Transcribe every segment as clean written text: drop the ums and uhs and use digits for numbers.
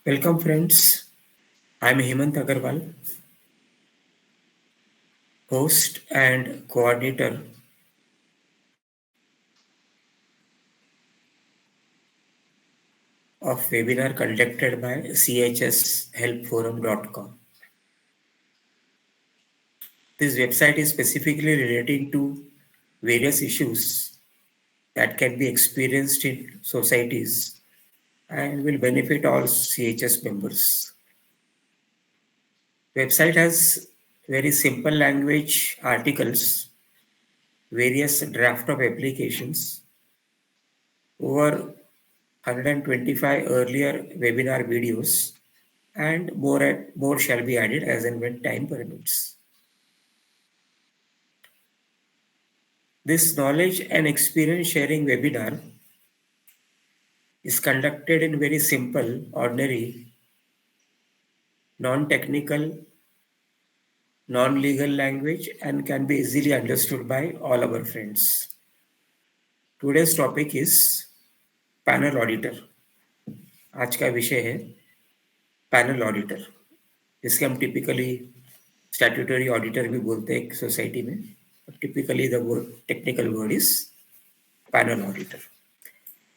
Welcome, friends. I'm Hemant Agarwal, host and coordinator of webinar conducted by chshelpforum.com. This website is specifically relating to various issues that can be experienced in societies and will benefit all CHS members. Website has very simple language articles, various draft of applications, over 125 earlier webinar videos, and more shall be added as and when time permits. This knowledge and experience sharing webinar is conducted in very simple, ordinary, non-technical, non-legal language and can be easily understood by all our friends. Today's topic is panel auditor. आज का विषय है panel auditor, जिसके हम typically statutory auditor भी बोलते हैं एक सोसाइटी में. Typically the word technical word is panel auditor.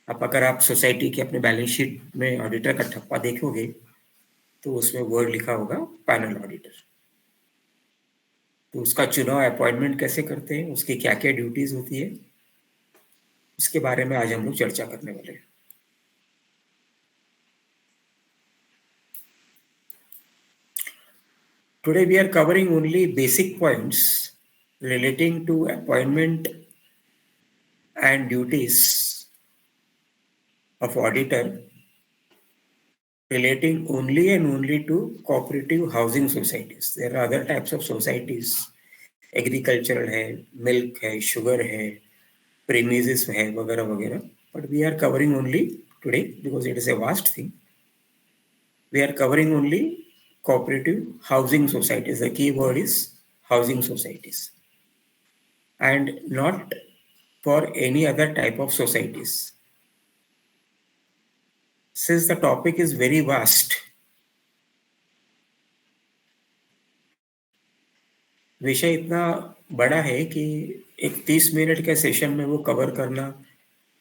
अब अगर आप सोसाइटी के अपने बैलेंस शीट में ऑडिटर का ठप्पा देखोगे तो उसमें वर्ड लिखा होगा पैनल ऑडिटर. तो उसका चुनाव अपॉइंटमेंट कैसे करते हैं, उसकी क्या क्या ड्यूटीज होती है, उसके बारे में आज हम लोग चर्चा करने वाले हैं. Today we are covering only basic points relating to appointment and duties of auditor relating only and only to cooperative housing societies. There are other types of societies. Agricultural है, milk है, sugar है, premises है, वगैरह वगैरह. But we are covering only today, because it is a vast thing, we are covering only cooperative housing societies. The key word is housing societies, and not for any other type of societies. Since the topic is very vast, विषय इतना बड़ा है कि एक 30 minute के session में वो cover करना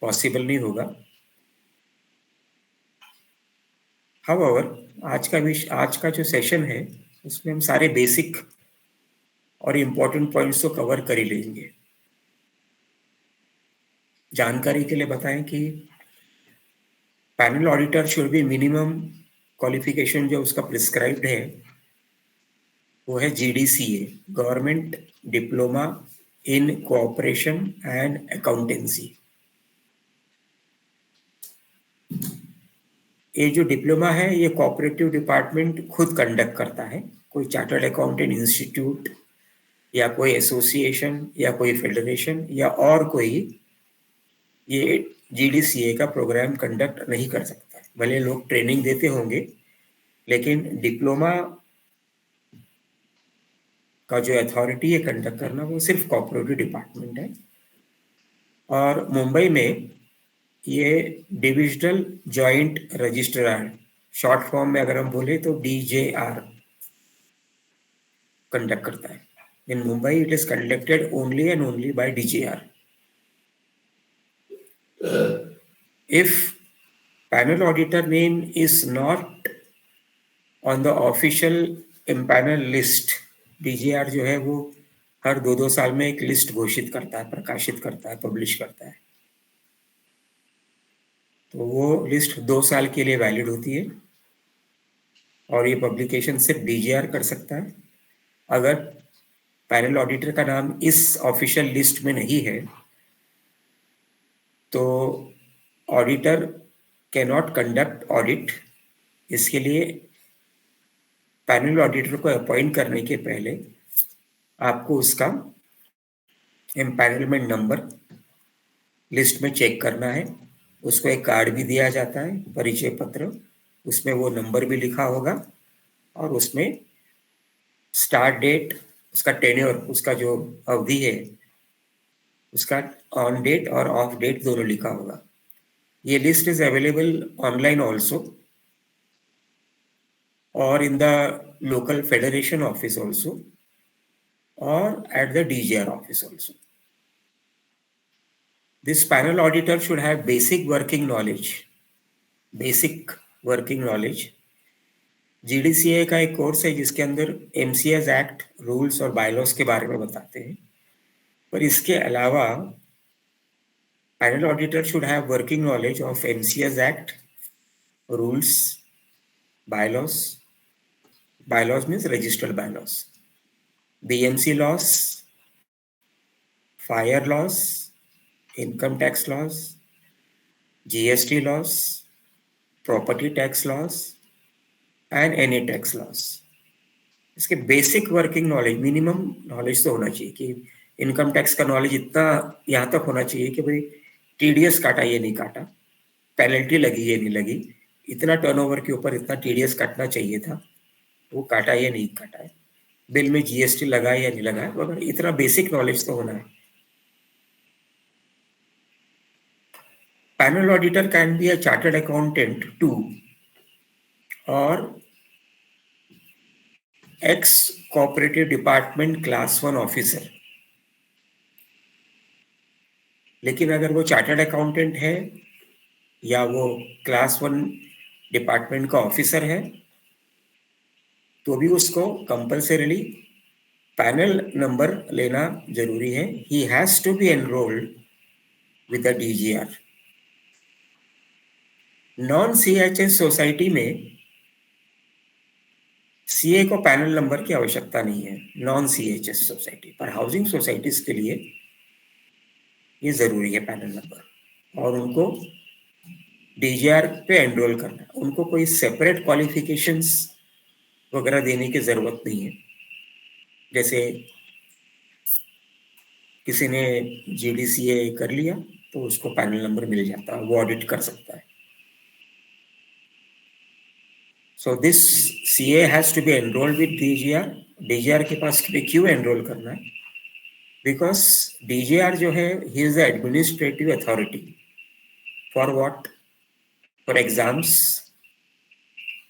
पॉसिबल नहीं होगा. However, आज का जो सेशन है उसमें हम सारे बेसिक और इम्पोर्टेंट पॉइंट्स तो कवर कर ही लेंगे. जानकारी के लिए बताएं कि panel auditor should be minimum qualification जो उसका प्रिस्क्राइब्ड है वो है GDCA, government diploma in cooperation and accountancy. ये जो डिप्लोमा है ये कोऑपरेटिव डिपार्टमेंट खुद कंडक्ट करता है. कोई चार्टर्ड अकाउंटेंट इंस्टीट्यूट या कोई एसोसिएशन या कोई फेडरेशन या और कोई ये GDCA का प्रोग्राम कंडक्ट नहीं कर सकता. भले लोग ट्रेनिंग देते होंगे, लेकिन डिप्लोमा का जो अथॉरिटी है कंडक्ट करना वो सिर्फ कोऑपरेटिव डिपार्टमेंट है. और मुंबई में ये divisional joint registrar, short form में अगर हम बोले तो DJR कंडक्ट करता है. In Mumbai it is conducted only and only by DJR. If panel auditor name is not on the official impanel list, DJR जो है वो हर 2-2 साल में एक लिस्ट घोषित करता है, प्रकाशित करता है, पब्लिश करता है. तो वो लिस्ट 2 साल के लिए वैलिड होती है और ये पब्लिकेशन सिर्फ DJR कर सकता है. अगर पैनल ऑडिटर का नाम इस ऑफिशियल लिस्ट में नहीं है तो auditor can not conduct audit. इसके लिए पैनल ऑडिटर को अपॉइंट करने के पहले आपको उसका एम्पैनलमेंट नंबर लिस्ट में चेक करना है. उसको एक कार्ड भी दिया जाता है, परिचय पत्र. उसमें वो नंबर भी लिखा होगा और उसमें स्टार्ट डेट, उसका टेन्योर, उसका जो अवधि है उसका ऑन डेट और ऑफ डेट दोनों लिखा होगा. ये list is available online also. or in the local federation office also, or at the DGR office also. This panel auditor should have basic working knowledge. GDCA का एक course है जिसके अंदर MCS एक्ट, रूल्स और बायलॉस के बारे में बताते हैं, पर इसके अलावा panel auditor should have working knowledge of MCS act, rules, bylaws means registered bylaws, BMC laws, fire laws, income tax laws, GST laws, property tax laws and any tax laws. इसके basic working knowledge, minimum knowledge तो होना चाहिए कि income tax का knowledge इतना यहाँ तक होना चाहिए कि भाई TDS काटा ये नहीं काटा, पेनल्टी लगी ये नहीं लगी, इतना टर्नओवर के ऊपर इतना TDS काटना चाहिए था, वो काटा ये नहीं काटा है, बिल में GST लगा या नहीं लगा है वगैरह, इतना बेसिक नॉलेज तो होना है. Panel auditor can be a chartered accountant too और ex cooperative department class 1 officer. लेकिन अगर वो चार्टर्ड अकाउंटेंट है या वो क्लास 1 डिपार्टमेंट का ऑफिसर है तो भी उसको कंपल्सरीली पैनल नंबर लेना जरूरी है. He has to be enrolled with the DGR. Non CHS society में CA को पैनल नंबर की आवश्यकता नहीं है, नॉन CHS सोसाइटी पर. हाउसिंग सोसाइटीज के लिए ये जरूरी है पैनल नंबर, और उनको DGR पे एनरोल करना. उनको कोई सेपरेट क्वालिफिकेशंस वगैरह देने की जरूरत नहीं है. जैसे किसी ने GDCA कर लिया तो उसको पैनल नंबर मिल जाता है, वो ऑडिट कर सकता है. So this CA has to be enrolled with DGR. DGR के पास क्यों एनरोल करना है? Because DGR जो है, he is the administrative authority. For what? For exams,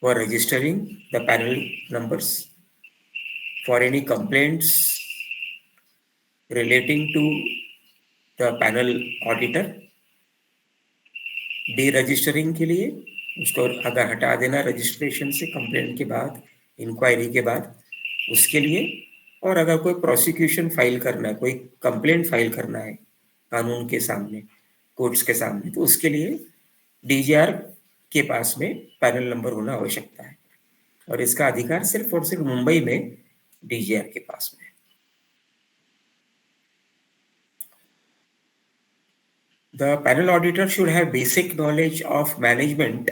for registering the panel numbers, for any complaints relating to the panel auditor, deregistering के लिए उसको अगर हटा देना रजिस्ट्रेशन से कंप्लेंट के बाद, इंक्वायरी के बाद, उसके लिए. और अगर कोई प्रोसिक्यूशन फाइल करना है, कोई कंप्लेंट फाइल करना है कानून के सामने, कोर्ट्स के सामने, तो उसके लिए DGR के पास में पैनल नंबर होना आवश्यकता है. और इसका अधिकार सिर्फ और सिर्फ मुंबई में DGR के पास में. The panel auditor should have basic knowledge of management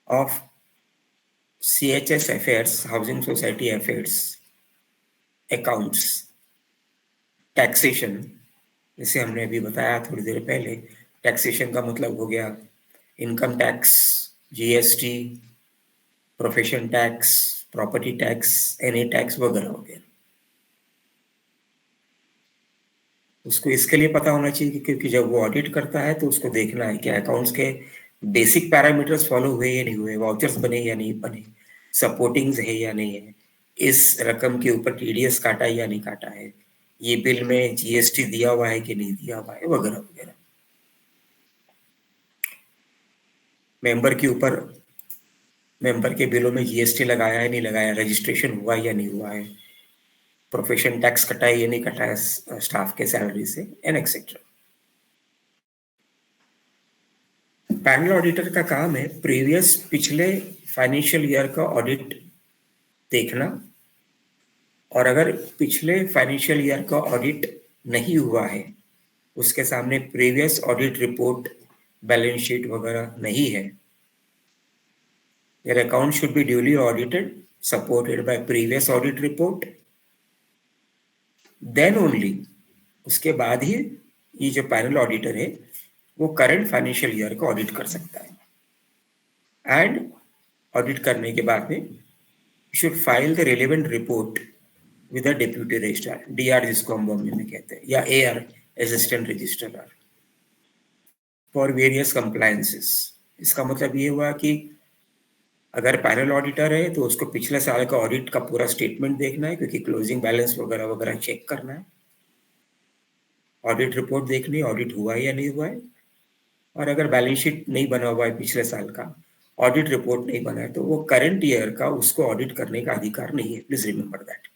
of CHS affairs, housing society affairs, accounts, taxation. जैसे हमने अभी बताया थोड़ी देर पहले, टैक्सेशन का मतलब हो गया income tax, GST, profession tax, property tax, any tax वगैरह हो गया. उसको इसके लिए पता होना चाहिए क्योंकि जब वो ऑडिट करता है तो उसको देखना है कि अकाउंट्स के बेसिक पैरामीटर्स फॉलो हुए या नहीं हुए, वाउचर्स बने या नहीं बने, सपोर्टिंग्स है या नहीं है, इस रकम के ऊपर TDS काटा या नहीं काटा है, ये बिल में GST दिया हुआ है कि नहीं दिया हुआ है, वगैरह वगैरह. मेंबर के बिलों में GST लगाया है नहीं लगाया, रजिस्ट्रेशन हुआ या नहीं हुआ है, प्रोफेशन टैक्स कटा है या नहीं कटा है स्टाफ के सैलरी से, एंड एक्सेट्रा. पैनल ऑडिटर का काम है प्रीवियस पिछले फाइनेंशियल ईयर का ऑडिट देखना, और अगर पिछले फाइनेंशियल ईयर का ऑडिट नहीं हुआ है, उसके सामने previous audit report, balance sheet वगैरह नहीं है, your account should be duly audited, supported by previous audit report, then only उसके बाद ही ये जो पैनल ऑडिटर है वो करंट फाइनेंशियल ईयर को ऑडिट कर सकता है. एंड ऑडिट करने के बाद में should file the relevant report with the deputy registrar, DR जिसको हम बॉम्बे में कहते हैं, या AR, assistant registrar, for various compliances. इसका मतलब ये हुआ कि अगर पैनल ऑडिटर है तो उसको पिछले साल का ऑडिट का पूरा स्टेटमेंट देखना है, क्योंकि क्लोजिंग बैलेंस वगैरह वगैरह चेक करना है, ऑडिट रिपोर्ट देखनी है ऑडिट हुआ है या नहीं हुआ है। और अगर बैलेंस शीट नहीं बना हुआ है पिछले साल का, ऑडिट रिपोर्ट नहीं बना है, तो वो करंट ईयर का उसको ऑडिट करने का अधिकार नहीं है। Please remember that.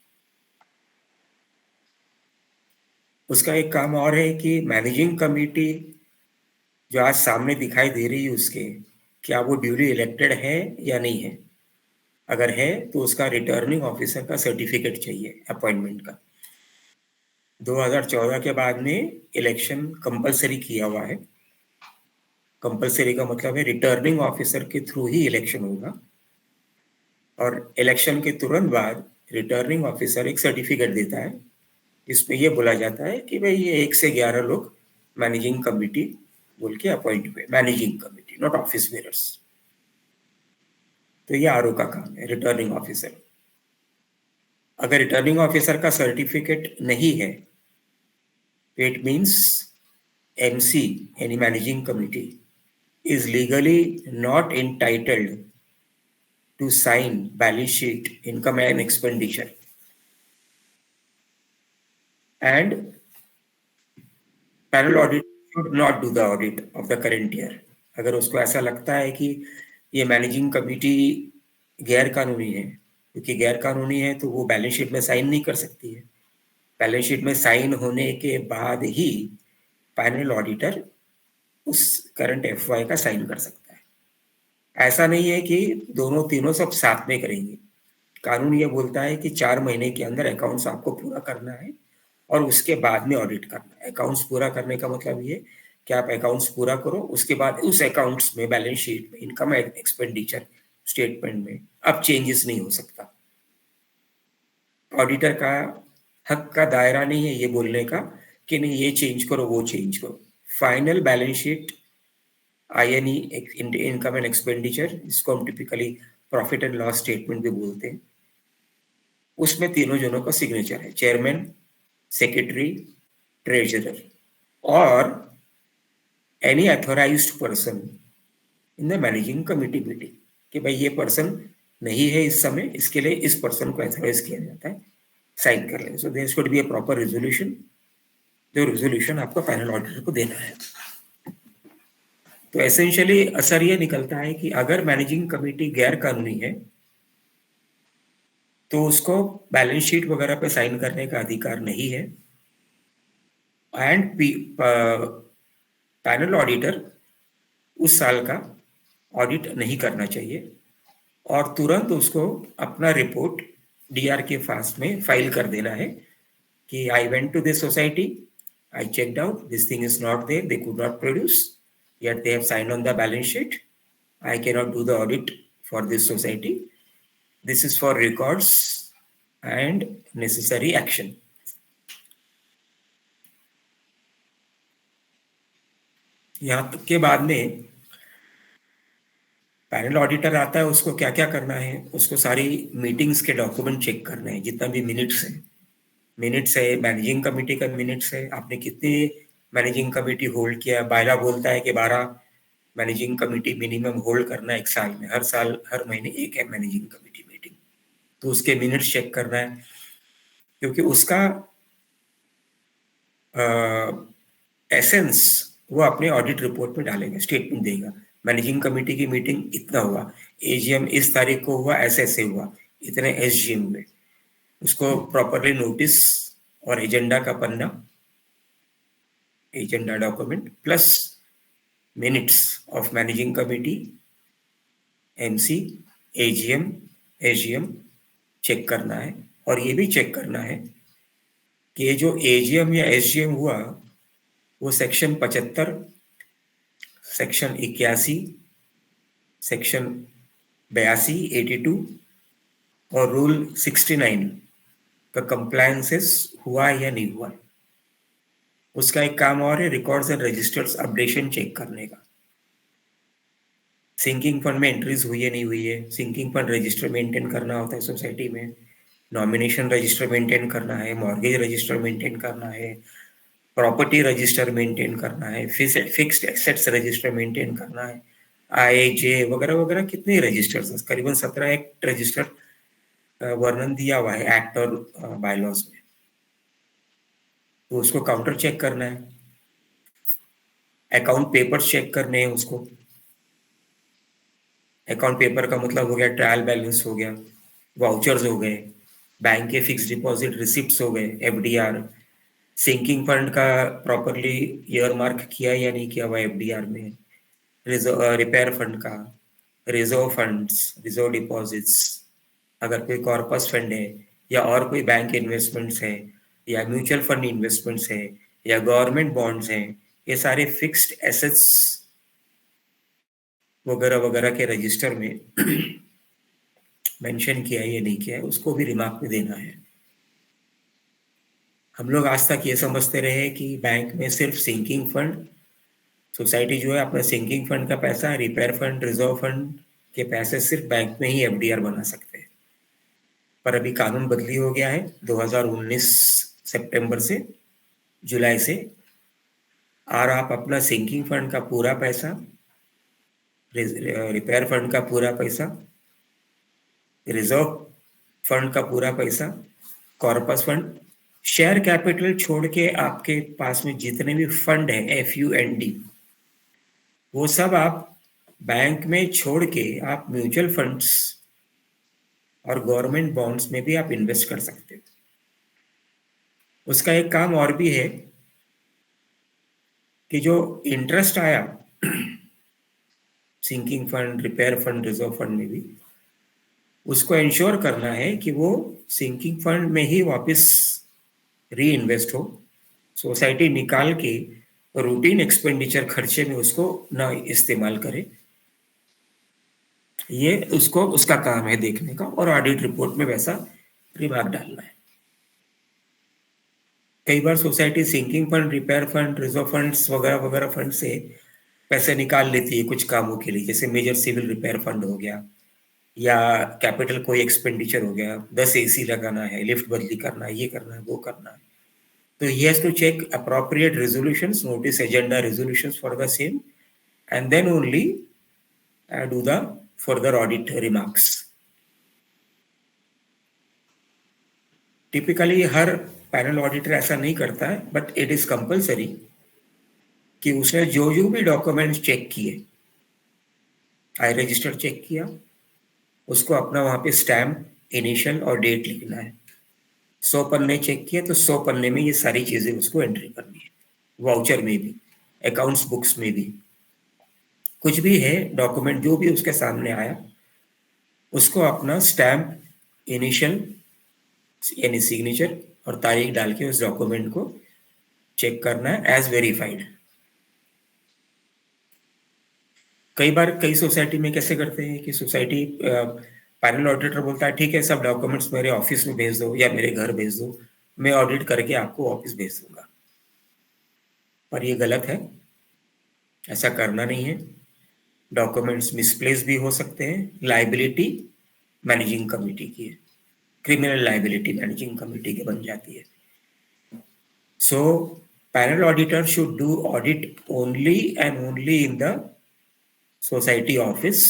उसका एक काम और है कि मैनेजिंग कमेटी जो आज सामने दिखाई दे रही है उसके, क्या वो ड्यूली इलेक्टेड है या नहीं है। अगर है तो उसका रिटर्निंग ऑफिसर का सर्टिफिकेट चाहिए अपॉइंटमेंट का। 2014 के बाद में इलेक्शन कंपलसरी किया हुआ है। कंपलसरी का मतलब है रिटर्निंग ऑफिसर के थ्रू ही इलेक्शन होगा, और इलेक्शन के तुरंत बाद रिटर्निंग ऑफिसर एक सर्टिफिकेट देता है जिसमें ये बोला जाता है कि भाई ये 1 से 11 लोग मैनेजिंग कमिटी बोल के अपॉइंट हुए, managing committee, not office bearers. तो ये आरओ का काम है, रिटर्निंग ऑफिसर। अगर रिटर्निंग ऑफिसर का सर्टिफिकेट नहीं है तो इट मीन्स एमसी यानी managing committee is legally not entitled to sign balance sheet, income and expenditure, and panel audit should not do the audit of the current year. अगर उसको ऐसा लगता है कि ये मैनेजिंग कमिटी गैर कानूनी है, क्योंकि गैर कानूनी है तो वो बैलेंस शीट में साइन नहीं कर सकती है। बैलेंस शीट में साइन होने के बाद ही पैनल ऑडिटर उस करंट एफवाई का साइन कर सकता है। ऐसा नहीं है कि दोनों तीनों सब साथ में करेंगे। कानून ये बोलता है कि 4 महीने के अंदर अकाउंट्स आपको पूरा करना है और उसके बाद में ऑडिट करना है। अकाउंट्स पूरा करने का मतलब ये कि आप अकाउंट्स पूरा करो, उसके बाद उस अकाउंट्स में बैलेंस शीट में इनकम एंड एक्सपेंडिचर स्टेटमेंट में अब चेंजेस नहीं हो सकता। ऑडिटर का हक का दायरा नहीं है ये बोलने का कि नहीं ये चेंज करो वो चेंज करो। Final balance sheet INE, income and expenditure, जिसको हम typically profit and loss statement भी बोलते हैं, उसमें तीनों जनों का सिग्नेचर है, चेयरमैन, सेक्रेटरी, ट्रेजरर और any authorised person in the managing committee meeting, कि भाई ये पर्सन नहीं है इस समय, इसके लिए इस पर्सन को अथोराइज किया जाता है, साइन कर लें। So there should be a proper resolution. जो रेजोल्यूशन आपको फाइनल ऑडिटर को देना है। तो एसेंशियली असर ये निकलता है कि अगर मैनेजिंग कमिटी गैर कानूनी है तो उसको बैलेंस शीट वगैरह पे साइन करने का अधिकार नहीं है, एंड पैनल ऑडिटर उस साल का ऑडिट नहीं करना चाहिए और तुरंत उसको अपना रिपोर्ट डीआर के पास में फाइल कर देना है कि I went to this society, I checked out, this thing is not there, they could not produce, yet they have signed on the balance sheet. I cannot do the audit for this society. This is for records and necessary action. यहाँ तक के बाद में panel auditor आता है, उसको क्या क्या करना है, उसको सारी मीटिंग्स के डॉक्यूमेंट चेक करने हैं, जितना भी मिनट्स है मैनेजिंग कमेटी का मिनट्स है, आपने कितने मैनेजिंग कमेटी होल्ड किया। बायला बोलता है कि 12 मैनेजिंग कमेटी मिनिमम होल्ड करना है एक साल में, हर साल हर महीने एक है मैनेजिंग कमेटी मीटिंग, तो उसके मिनट्स चेक करना है, क्योंकि उसका एसेंस वो अपने ऑडिट रिपोर्ट में डालेगा, स्टेटमेंट देगा। मैनेजिंग कमेटी की मीटिंग इतना हुआ, एजीएम इस तारीख को हुआ, ऐसे ऐसे हुआ, इतने एसजीएम हुए, उसको प्रॉपरली नोटिस और एजेंडा का पन्ना, agenda document plus minutes of managing committee, MC, AGM, AGM check करना है। और ये भी चेक करना है कि ये जो एजीएम या एसजीएम हुआ वो सेक्शन 75, सेक्शन 81, सेक्शन 82, 82 और रूल 69 का कंप्लायंसेस हुआ या नहीं हुआ। उसका एक काम और है, records and registers updation check करने का। सिंकिंग फंड में एंट्रीज हुई है नहीं हुई है, सिंकिंग फंड रजिस्टर मेंटेन करना होता है सोसाइटी में, नॉमिनेशन रजिस्टर मेंटेन करना है, मॉर्गेज रजिस्टर मेंटेन करना है, प्रॉपर्टी रजिस्टर मेंटेन करना है, फिक्स्ड एसेट्स रजिस्टर मेंटेन करना है। IJ वगैरह वगैरह कितने रजिस्टर्स हैं, करीबन 17 एक्ट रजिस्टर वर्णन दिया हुआ है एक्ट और बायलॉज में। तो उसको काउंटर चेक करना है, अकाउंट पेपर चेक करने हैं उसको। अकाउंट पेपर का मतलब हो गया ट्रायल बैलेंस हो गया, वाउचर्स हो गए, बैंक के फिक्स डिपॉजिट रिसिप्ट्स हो गए, FDR, सिंकिंग फंड का प्रॉपरली ईयर मार्क किया या नहीं किया हुआ FDR में, रिपेयर फंड का, रिजर्व फंड्स, रिजर्व डिपॉजिट्स, अगर कोई कॉर्पस फंड है या और कोई बैंक इन्वेस्टमेंट्स है या म्यूचुअल फंड इन्वेस्टमेंट्स है या गवर्नमेंट बॉन्ड्स हैं, ये सारे फिक्स्ड एसेट्स वगैरह वगैरह के रजिस्टर में मेंशन किया है या नहीं किया है, उसको भी रिमार्क में देना है। हम लोग आज तक ये समझते रहे कि बैंक में सिर्फ सिंकिंग फंड, सोसाइटी जो है अपने सिंकिंग फंड का पैसा, रिपेयर फंड, रिजर्व फंड के पैसे सिर्फ बैंक में ही FDR बना सकते हैं। पर अभी कानून बदली हो गया है 2019 सितंबर से, जुलाई से, और आप अपना सिंकिंग फंड का पूरा पैसा, रिपेयर फंड का पूरा पैसा, रिजर्व फंड का पूरा पैसा, कॉर्पस फंड, शेयर कैपिटल छोड़ के आपके पास में जितने भी फंड है FUND, वो सब आप बैंक में छोड़ के आप म्यूचुअल फंड्स और गवर्नमेंट बॉन्ड्स में भी आप इन्वेस्ट कर सकते हो। उसका एक काम और भी है कि जो इंटरेस्ट आया sinking fund, repair fund, reserve fund में भी, उसको इंश्योर करना है कि वो सिंकिंग फंड में ही वापस री इन्वेस्ट हो, सोसाइटी निकाल के रूटीन एक्सपेंडिचर खर्चे में उसको ना इस्तेमाल करे। ये उसको उसका काम है देखने का, और ऑडिट रिपोर्ट में वैसा रिमार्क डालना है। कई बार society sinking fund, repair fund, reserve funds वगैरह वगैरह फंड से पैसे निकाल लेती है कुछ कामों के लिए, जैसे मेजर सिविल रिपेयर फंड हो गया या कैपिटल कोई एक्सपेंडिचर हो गया, 10 AC लगाना है, लिफ्ट बदली करना है, ये करना है, वो करना है, तो he has to check appropriate resolutions, notice agenda resolutions for the same, and then only do the further audit remarks. Typically her panel auditor ऐसा नहीं करता है, बट इट इज कंपल्सरी कि उसने जो जो भी डॉक्यूमेंट्स चेक किए, आई रजिस्टर चेक किया, उसको अपना वहां पे स्टैम्प, इनिशियल और डेट लिखना है। 100 पन्ने चेक किए तो 100 पन्ने में ये सारी चीजें उसको एंट्री करनी है, वाउचर में भी, अकाउंट्स बुक्स में भी, कुछ भी है डॉक्यूमेंट जो भी उसके सामने आया, उसको अपना स्टैम्प, इनिशियल यानी सिग्नेचर और तारीख डाल के उस डॉक्यूमेंट को चेक करना है एज वेरीफाइड। कई बार कई सोसाइटी में कैसे करते हैं कि सोसाइटी पैनल ऑडिटर बोलता है ठीक है सब डॉक्यूमेंट्स मेरे ऑफिस में भेज दो या मेरे घर भेज दो, मैं ऑडिट करके आपको वापस भेज दूंगा। पर ये गलत है, ऐसा करना नहीं है। डॉक्यूमेंट्स मिसप्लेस भी हो सकते हैं, लाइबिलिटी मैनेजिंग कमेटी की है, क्रिमिनल लाइबिलिटी मैनेजिंग कमेटी के बन जाती है। So panel auditor should do audit only and only in the society office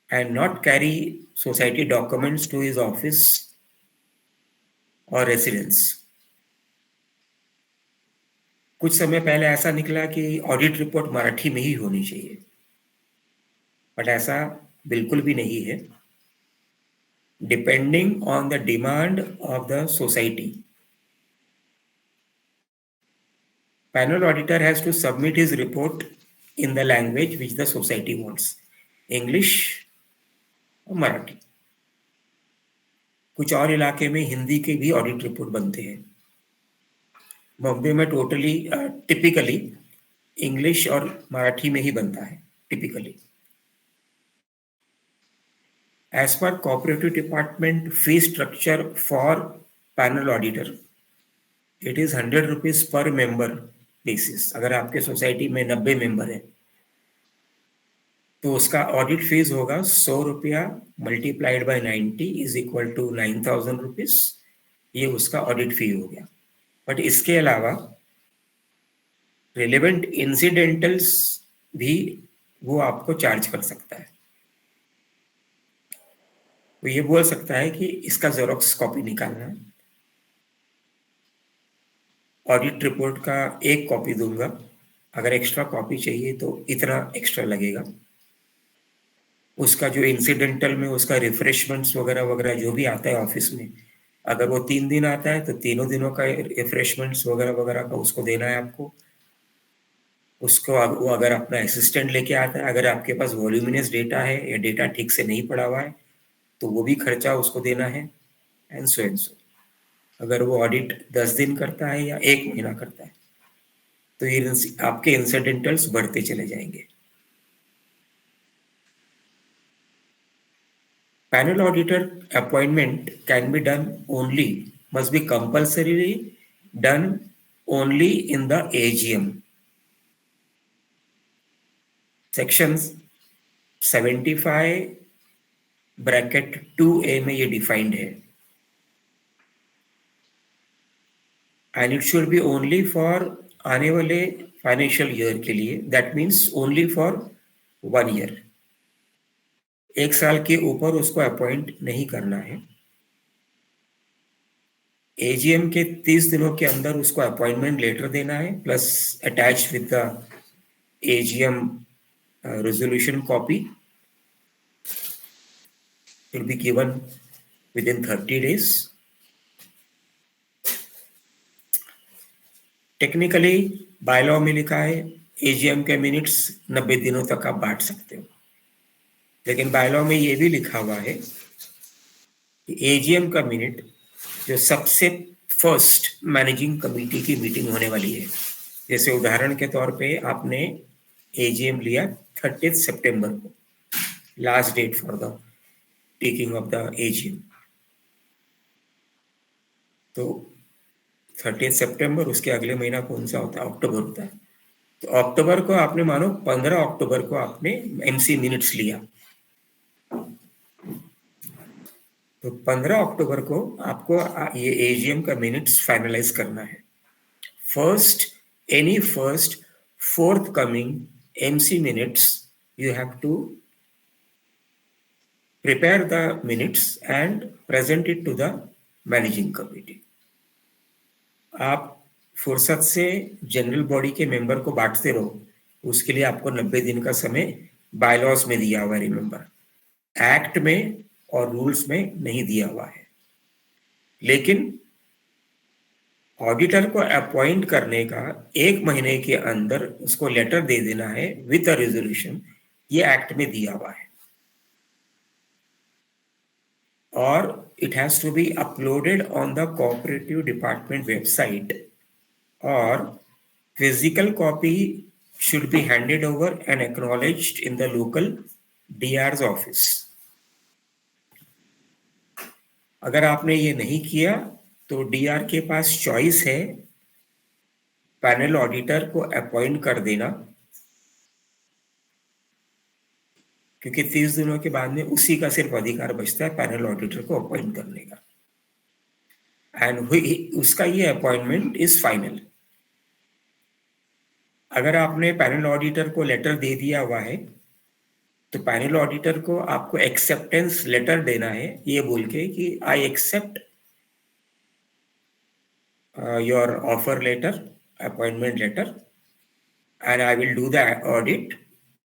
and not carry society documents to his office or residence. कुछ समय पहले ऐसा निकला कि ऑडिट रिपोर्ट मराठी में ही होनी चाहिए, बट ऐसा बिल्कुल भी नहीं है। Depending on the demand of the society, panel auditor has to submit his report in the language which the society wants, English और मराठी। कुछ और इलाके में हिंदी के भी ऑडिट रिपोर्ट बनते हैं। बॉम्बे में टोटली टिपिकली इंग्लिश और मराठी में ही बनता है typically. As per cooperative department fee structure for panel auditor, it is 100 rupees per member basis. अगर आपके सोसाइटी में 90 मेंबर है तो उसका ऑडिट फीस होगा 100 रुपया multiplied by 90 is equal to 9,000 rupees. ये उसका ऑडिट फी हो गया। बट इसके अलावा रिलेवेंट इंसिडेंटल्स भी वो आपको चार्ज कर सकता है। वो ये बोल सकता है कि इसका जेरोक्स कॉपी निकालना है, ऑडिट रिपोर्ट का एक कॉपी दूंगा, अगर एक्स्ट्रा कॉपी चाहिए तो इतना एक्स्ट्रा लगेगा। उसका जो इंसिडेंटल में उसका रिफ्रेशमेंट्स वगैरह वगैरह जो भी आता है ऑफिस में, अगर वो 3 दिन आता है तो तीनों दिनों का रिफ्रेशमेंट्स वगैरह वगैरह का उसको देना है आपको। उसको वो अगर अपना असिस्टेंट लेके आता है, अगर आपके पास वॉल्यूमिनस डेटा है या डेटा ठीक से नहीं पड़ा हुआ है तो वो भी खर्चा उसको देना है, एंड सो। अगर वो ऑडिट 10 दिन करता है या 1 महीना करता है तो ये आपके इंसिडेंटल्स बढ़ते चले जाएंगे। Panel auditor appointment can be done only, must be compulsorily done only in the AGM. Sections 75 bracket 2A में ये डिफाइंड है, and it should be only for आने वाले फाइनेंशियल ईयर के लिए, that means only for 1 year. 1 साल के ऊपर उसको अपॉइंट नहीं करना है। एजीएम के 30 दिनों के अंदर उसको अपॉइंटमेंट लेटर देना है, plus attach with the AGM resolution copy will be given within 30 days. Technically bylaw में लिखा है एजीएम के मिनट्स 90 दिनों तक आप बांट सकते हो, लेकिन बायलॉ में ये भी लिखा हुआ है कि एजीएम का मिनट जो सबसे फर्स्ट मैनेजिंग कमेटी की मीटिंग होने वाली है, जैसे उदाहरण के तौर पे आपने एजीएम लिया 30 सितंबर को, last date for the taking of the AGM, तो 30 सितंबर, उसके अगले महीना कौन सा होता है, अक्टूबर होता है। तो अक्टूबर को आपने मानो 15 अक्टूबर को आपने एमसी मिनट्स लिया, तो 15 अक्टूबर को आपको ये एजीएम का मिनट्स फाइनलाइज करना है। Any first fourth coming MC minutes you have to prepare the minutes and present it to the managing committee. आप फुर्सत से जनरल बॉडी के मेंबर को बांटते रहो, उसके लिए आपको 90 दिन का समय बायलॉज में दिया हुआ है, रिमेंबर, एक्ट में और रूल्स में नहीं दिया हुआ है। लेकिन ऑडिटर को अपॉइंट करने का 1 महीने के अंदर उसको लेटर दे देना है विद अ रेजोल्यूशन, ये एक्ट में दिया हुआ है, और it has to be uploaded on the cooperative department website, or physical copy should be handed over and acknowledged in the local DR's office. अगर आपने ये नहीं किया तो डीआर के पास चॉइस है पैनल ऑडिटर को अपॉइंट कर देना, क्योंकि 30 दिनों के बाद में उसी का सिर्फ अधिकार बचता है पैनल ऑडिटर को अपॉइंट करने का, एंड उसका ये अपॉइंटमेंट इज फाइनल। अगर आपने पैनल ऑडिटर को लेटर दे दिया हुआ है तो पैनल ऑडिटर को आपको एक्सेप्टेंस लेटर देना है, ये बोल के कि I accept your offer letter, appointment letter, and I will do the audit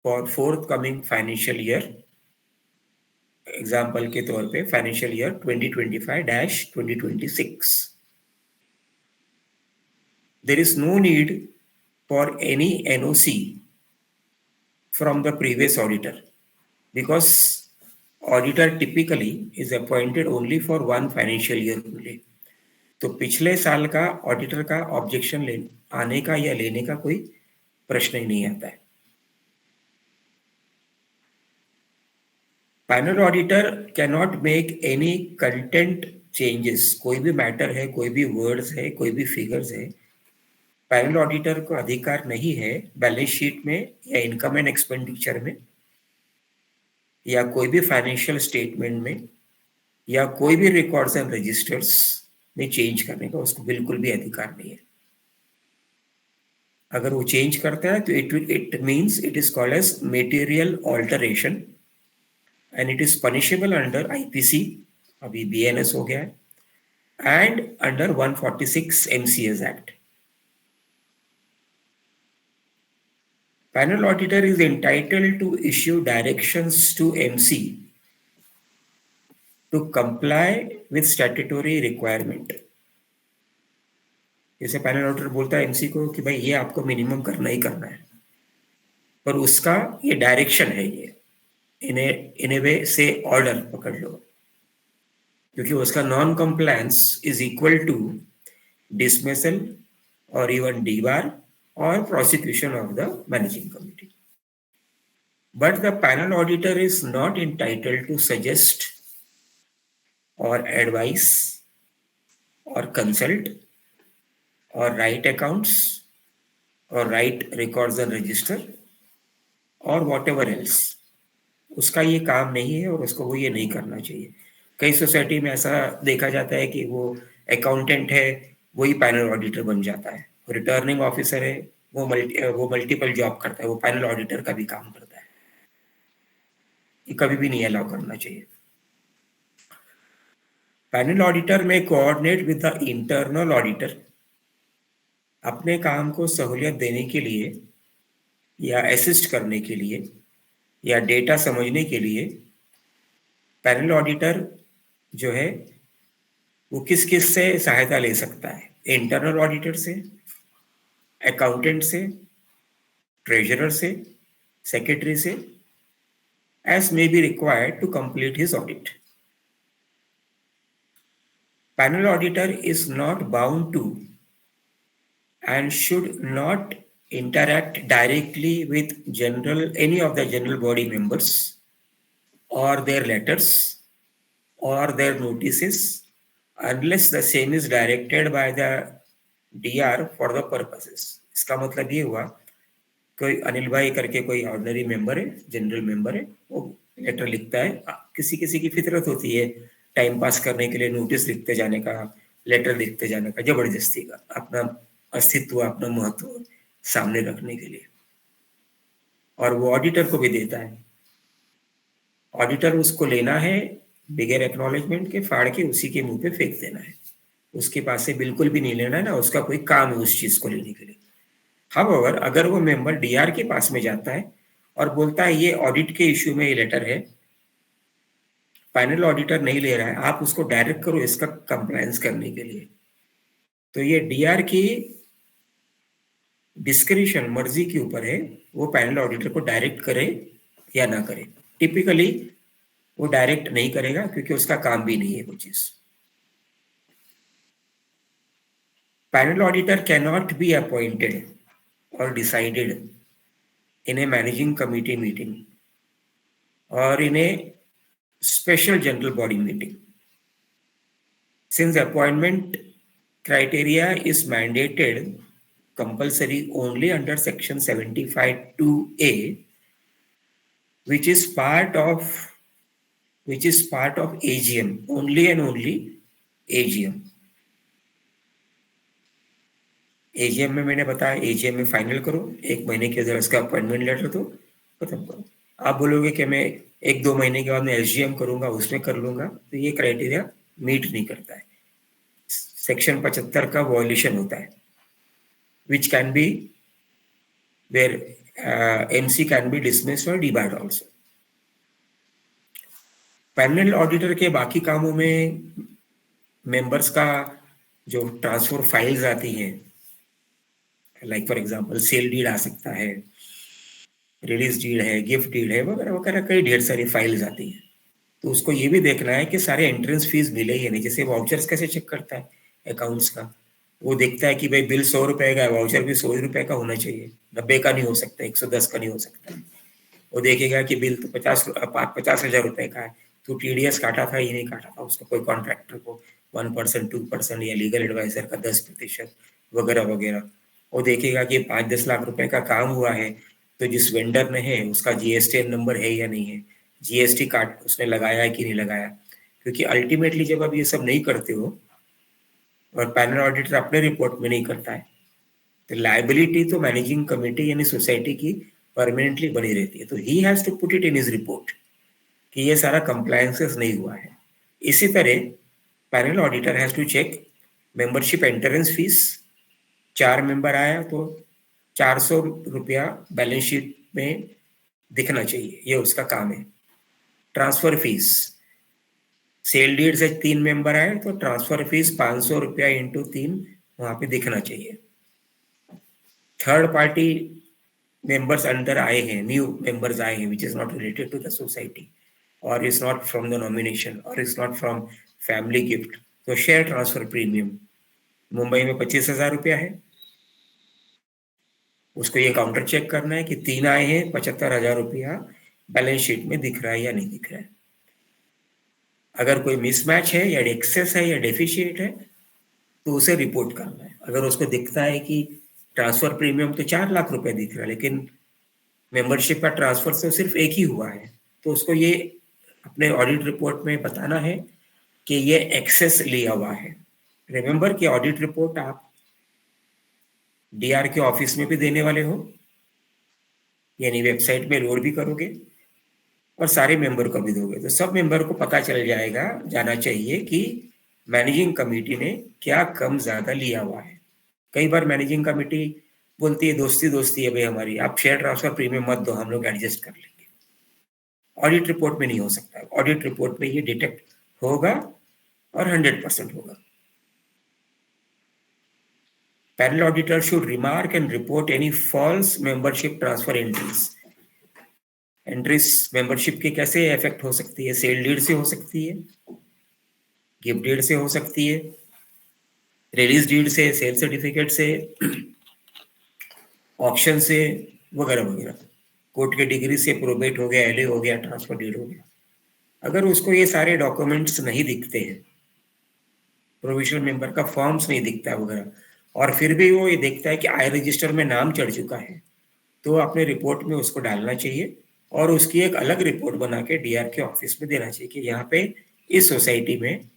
for fourth coming financial year. Example के तौर पे financial year 2025-2026। There is no need for any NOC from the previous auditor, because auditor typically is appointed only for 1 financial year only. तो पिछले साल का auditor का objection आने का या लेने का कोई प्रश्न ही नहीं आता है। Panel auditor can not make any content changes. कोई भी मैटर है, कोई भी वर्ड्स है, कोई भी फिगर्स है, पैनल ऑडिटर को अधिकार नहीं है बैलेंस शीट में या इनकम एंड एक्सपेंडिचर में या कोई भी फाइनेंशियल स्टेटमेंट में या कोई भी रिकॉर्ड्स एंड रजिस्टर्स में चेंज करने का, उसको बिल्कुल भी अधिकार नहीं है। अगर वो चेंज करता है तो it means it is called as material alteration and it is punishable under IPC, अभी बीएनएस हो गया है, and under 146 MCS Act. Panel auditor is entitled to issue directions to MC to comply with statutory requirement. जैसे panel auditor बोलता है MC को कि भाई ये आपको मिनिमम करना ही करना है, पर उसका ये डायरेक्शन है, ये इन ए वे से ऑर्डर पकड़ लो, क्योंकि उसका non compliance is equal to dismissal और even debar or prosecution of the managing committee. But the panel auditor is not entitled to suggest or advise or consult or write accounts or write records and register or whatever else. उसका ये काम नहीं है और उसको वो ये नहीं करना चाहिए. कई सोसाइटी में ऐसा देखा जाता है कि वो अकाउंटेंट है, वही पैनल ऑडिटर बन जाता है, रिटर्निंग ऑफिसर है, वो मल्टीपल जॉब करता है, वो पैनल ऑडिटर का भी काम करता है. ये कभी भी नहीं अलाउ करना चाहिए. पैनल ऑडिटर में coordinate with the internal auditor. अपने काम को सहूलियत देने के लिए या असिस्ट करने के लिए या डेटा समझने के लिए पैनल ऑडिटर जो है वो किस किस से सहायता ले सकता है? इंटरनल ऑडिटर से, अकाउंटेंट से, ट्रेजरर से, सेक्रेटरी से, as may be required to complete his audit. Panel auditor is not bound to and should not interact directly with any of the general body members or their letters or their notices unless the same is directed by the DR for the purposes. इसका मतलब ये हुआ, कोई अनिल भाई करके कोई ordinary member है, general member है, वो लेटर लिखता है. किसी किसी की फितरत होती है टाइम पास करने के लिए नोटिस लिखते जाने का, लेटर लिखते जाने का, जबरदस्ती का, अपना अस्तित्व, अपना महत्व सामने रखने के लिए, और वो ऑडिटर को भी देता है. ऑडिटर उसको लेना है बिगैर एक्नॉलेजमेंट के, फाड़ के उसी के मुंह पे फेंक देना है. उसके पास से बिल्कुल भी नहीं लेना है, ना उसका कोई काम है उस चीज को लेने के लिए. However, अगर वो मेंबर डीआर के पास में जाता है और बोलता है ये ऑडिट के इश्यू में ये लेटर है, पैनल ऑडिटर नहीं ले रहा है, आप उसको डायरेक्ट करो इसका कंप्लायंस करने के लिए, तो ये डीआर की डिस्क्रिशन, मर्जी के ऊपर है, वो पैनल ऑडिटर को डायरेक्ट करे या ना करे. टिपिकली वो डायरेक्ट नहीं करेगा क्योंकि उसका काम भी नहीं है वो चीज. Panel auditor can not be appointed or decided in a managing committee meeting or in a special general body meeting. Since appointment criteria is mandated compulsory only under section 75(2)(a), which is part of AGM, only and only AGM. AGM में मैंने बताया, AGM में final करो, 1 महीने के अंदर उसका appointment letter दो, खत्म करो. आप बोलोगे कि मैं 1-2 महीने के बाद मैं एसजीएम करूंगा, उसमें कर लूंगा, तो ये क्राइटेरिया मीट नहीं करता है. सेक्शन 75 का वॉयलेशन होता है, which can be where MC can be dismissed और डीबार्ड आल्सो. पैनल ऑडिटर के बाकी कामों में मेंबर्स का जो ट्रांसफर फाइल्स आती हैं, like for example sale deed आ सकता है, रिलीज डीड है, गिफ्ट डीड है, वगैरह वगैरह, कई ढेर सारी फाइल्स आती हैं. तो उसको ये भी देखना है कि सारे एंट्रेंस फीस मिले ही नहीं. जैसे वाउचर्स कैसे चेक करता है अकाउंट्स का, वो देखता है कि भाई बिल 100 रुपए का है, वाउचर भी 100 रुपए का होना चाहिए, 90 का नहीं हो सकता, 110 का नहीं हो सकता. वो देखेगा कि बिल तो 50,000 रुपए का है, तो टीडीएस काटा था, ये नहीं काटा था, उसको कोई कॉन्ट्रैक्टर को 1%, 2% या लीगल एडवाइजर का 10% वगैरह वगैरह. वो देखेगा कि 5-10 लाख रुपए का काम हुआ है, तो जिस वेंडर ने है उसका जीएसटी नंबर है या नहीं है, जीएसटी कार्ड उसने लगाया है कि नहीं लगाया. क्योंकि अल्टीमेटली जब आप ये सब नहीं करते हो और पैनल ऑडिटर अपने रिपोर्ट में नहीं करता है, तो लाइबिलिटी तो मैनेजिंग कमेटी यानी सोसाइटी की परमानेंटली बनी रहती है, तो he has to put it in his report कि ये सारा कंप्लायंसेस नहीं हुआ है। इसी तरह panel auditor has to check membership entrance fees, 4 member आया तो 400 रुपया बैलेंस शीट में दिखना चाहिए, ये उसका काम है। ट्रांसफर फीस, सेल डीड से 3 मेंबर आए तो ट्रांसफर फीस 500 रुपया इंटू 3 वहां पे दिखना चाहिए। थर्ड पार्टी मेंबर्स अंदर आए हैं, न्यू मेंबर्स आए हैं which is not related to the society और is not from the nomination और is not from family gift, तो शेयर ट्रांसफर प्रीमियम मुंबई में 25,000 रुपया है, उसको ये काउंटर चेक करना है कि 3 आए हैं, 75,000 रुपया बैलेंस शीट में दिख रहा है या नहीं दिख रहा है। अगर कोई मिसमैच है या एक्सेस है या डेफिशिएट है तो उसे रिपोर्ट करना है। अगर उसको दिखता है कि ट्रांसफर प्रीमियम तो 4 लाख रुपए दिख रहा है लेकिन मेंबरशिप का ट्रांसफर तो सिर्फ एक ही हुआ है, तो उसको ये अपने ऑडिट रिपोर्ट में बताना है कि ये एक्सेस लिया हुआ है। रिमेंबर कि ऑडिट रिपोर्ट आप डीआर के ऑफिस में भी देने वाले हो, यानी वेबसाइट में लोड भी करोगे और सारे मेंबर को भी दोगे, तो सब मेंबर को पता चल जाएगा, जाना चाहिए कि मैनेजिंग कमेटी ने क्या कम ज्यादा लिया हुआ है। कई बार मैनेजिंग कमेटी बोलती है दोस्ती दोस्ती है भाई हमारी, आप शेयर ट्रांसफर प्रीमियम मत दो, हम लोग एडजस्ट कर लेंगे। ऑडिट रिपोर्ट में नहीं हो सकता, ऑडिट रिपोर्ट में ये डिटेक्ट होगा और 100% होगा। Panel auditor should remark and report any false membership transfer entries membership के कैसे इफेक्ट हो सकती है, सेल डीड से हो सकती है, गिफ्ट डीड से हो सकती है, रिलीज डीड से, सेल सर्टिफिकेट से, ऑप्शन से, वगैरह वगैरह। कोर्ट के डिग्री से प्रोबेट हो गया, एलए हो गया, ट्रांसफर डीड हो गया। अगर उसको ये सारे डॉक्यूमेंट्स नहीं दिखते हैं, प्रोविजनल मेंबर का फॉर्म्स नहीं दिखता वगैरह, और फिर भी वो ये देखता है कि आई रजिस्टर में नाम चढ़ चुका है, तो अपने रिपोर्ट में उसको डालना चाहिए और उसकी एक अलग रिपोर्ट बना के डीआर के ऑफिस में देना चाहिए कि यहाँ पे इस सोसाइटी में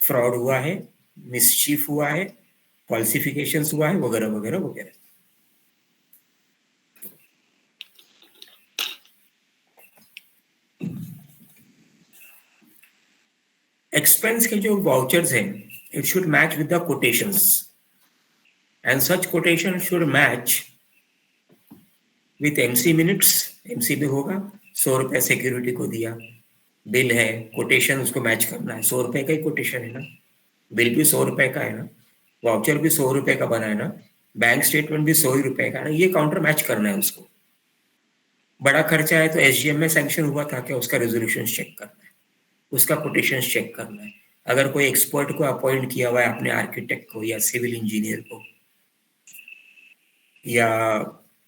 फ्रॉड हुआ है, मिसचीफ हुआ है, फॉल्सिफिकेशन हुआ है, वगैरह वगैरह वगैरह। एक्सपेंस के जो वाउचर्स हैं, it should match with the quotations and such quotation should match with MC minutes. MC भी होगा, 100 रुपए सिक्योरिटी को दिया, बिल है, कोटेशन उसको मैच करना है, 100 रुपए का ही कोटेशन है ना, बिल भी 100 रुपए का है ना, वाउचर भी 100 रुपए का बना है ना, बैंक स्टेटमेंट भी 100 ही रुपए का है ना, ये काउंटर मैच करना है उसको। बड़ा खर्चा है तो एसजीएम में सैंक्शन हुआ था क्या, उसका रेजोल्यूशन चेक करना है, उसका कोटेशन चेक करना है। अगर कोई एक्सपर्ट को अपॉइंट किया हुआ है अपने आर्किटेक्ट को या सिविल इंजीनियर को या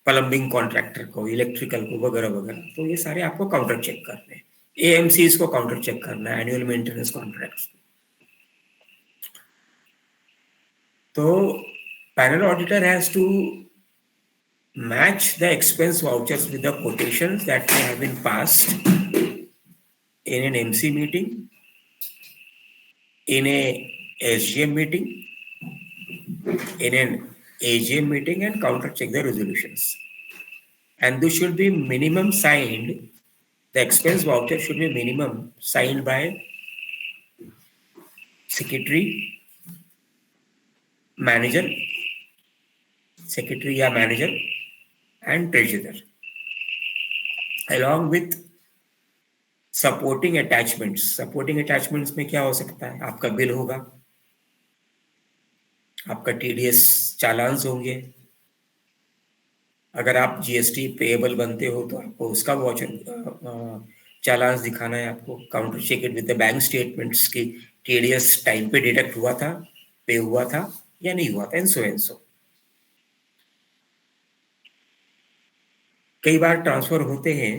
प्लम्बिंग कॉन्ट्रैक्टर को, इलेक्ट्रिकल को, वगैरह वगैरह, तो ये सारे आपको काउंटर चेक करने हैं। एएमसी इसको काउंटर चेक करना है, एनुअल मेंटेनेंस कॉन्ट्रैक्ट्स। तो panel auditor has to match the expense vouchers with the quotations that may have been passed in an MC meeting, in a SGM meeting, in an AGM meeting, and counter check the resolutions. And this should be minimum signed, the expense voucher should be minimum signed by secretary, manager, secretary या manager and treasurer, along with supporting attachments. Supporting attachments में क्या हो सकता है, आपका bill होगा, आपका TDS चालान्स होंगे, अगर आप जीएसटी पेएबल बनते हो तो आपको उसका वाउचर चालान्स दिखाना है आपको, counter check it with the bank statements की टीडीएस टाइम पे डिडक्ट हुआ था, पे हुआ था या नहीं हुआ था, एंड सो। कई बार ट्रांसफर होते हैं,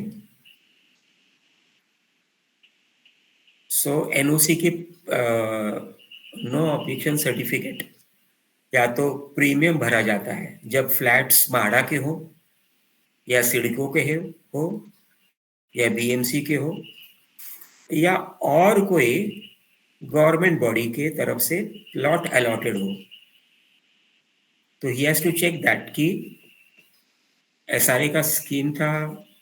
सो एनओसी की नो ऑब्जेक्शन सर्टिफिकेट या तो प्रीमियम भरा जाता है जब फ्लैट्स माड़ा के हो या सिडको के हो या बीएमसी के हो या और कोई गवर्नमेंट बॉडी के तरफ से प्लॉट अलॉटेड हो। तो he has to check that कि एसआरए का स्कीम था,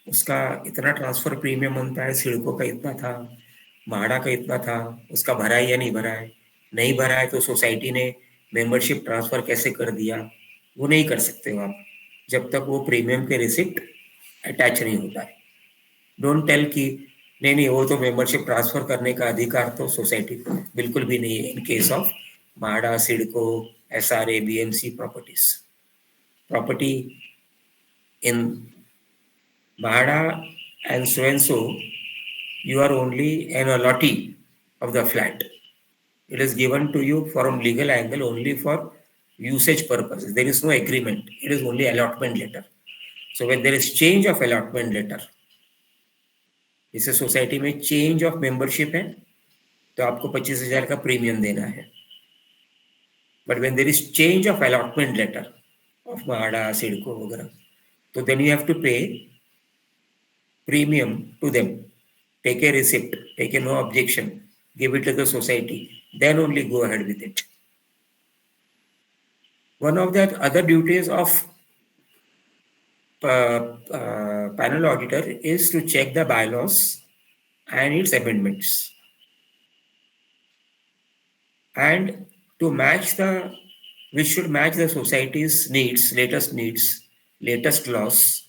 उसका इतना ट्रांसफर प्रीमियम बनता है, सिडको का इतना था, म्हाडा का इतना था, उसका भरा है या नहीं भरा है, नहीं भरा है तो सोसाइटी ने मेंबरशिप ट्रांसफर कैसे कर दिया, वो नहीं कर सकते हो आप जब तक वो प्रीमियम के रिसिप्ट अटैच नहीं होता है। डोंट टेल कि नहीं नहीं वो तो मेंबरशिप ट्रांसफर करने का अधिकार तो सोसाइटी को बिल्कुल भी नहीं है in case of MHADA, CIDCO, SRA, BMC properties. Property in MHADA and so, you are only an allottee of the flat. It is given to you from legal angle only for usage purposes. There is no agreement. It is only allotment letter. So when there is change of allotment letter, जैसे society में change of membership है तो आपको 25,000 का premium देना है। But when there is change of allotment letter of MHADA, CIDCO वगैरह, तो then you have to pay premium to them, take a receipt, take a no objection, give it to the society, then only go ahead with it. One of the other duties of panel auditor is to check the bylaws and its amendments, and to match which should match the society's needs, latest laws,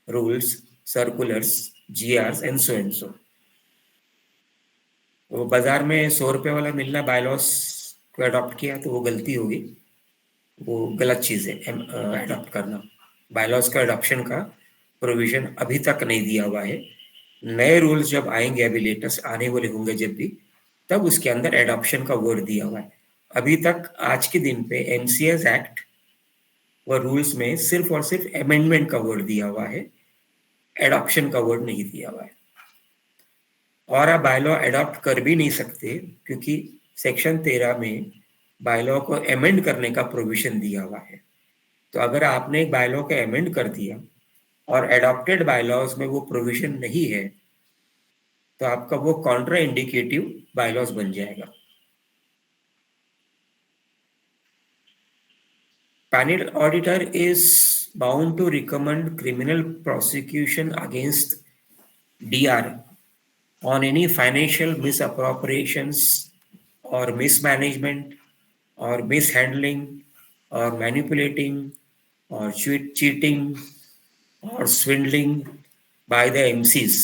rules, circulars, GRs, and so and so. वो बाजार में 100 रुपए वाला मिलना बायलॉस को adopt किया तो वो गलती होगी, वो गलत चीज है अडॉप्ट करना। बायलॉस का अडॉप्शन का प्रोविजन अभी तक नहीं दिया हुआ है। नए रूल्स जब आएंगे, अभी लेटेस्ट आने वाले होंगे जब भी, तब उसके अंदर एडॉप्शन का वर्ड दिया हुआ है। अभी तक आज के दिन पे एमसीएस एक्ट व रूल्स में सिर्फ और सिर्फ अमेंडमेंट का वर्ड दिया हुआ है, एडॉप्शन का वर्ड नहीं दिया हुआ है। और आप बायलॉ अडॉप्ट कर भी नहीं सकते क्योंकि सेक्शन 13 में बायलॉ को अमेंड करने का प्रोविजन दिया हुआ है। तो अगर आपने एक बायलॉ को अमेंड कर दिया और एडॉप्टेड बायलॉज में वो प्रोविजन नहीं है तो आपका वो कॉन्ट्रा इंडिकेटिव बायलॉज बन जाएगा। Panel auditor is bound to recommend criminal prosecution against DR on any financial misappropriations or mismanagement or mishandling or manipulating or cheating or swindling by the MCs,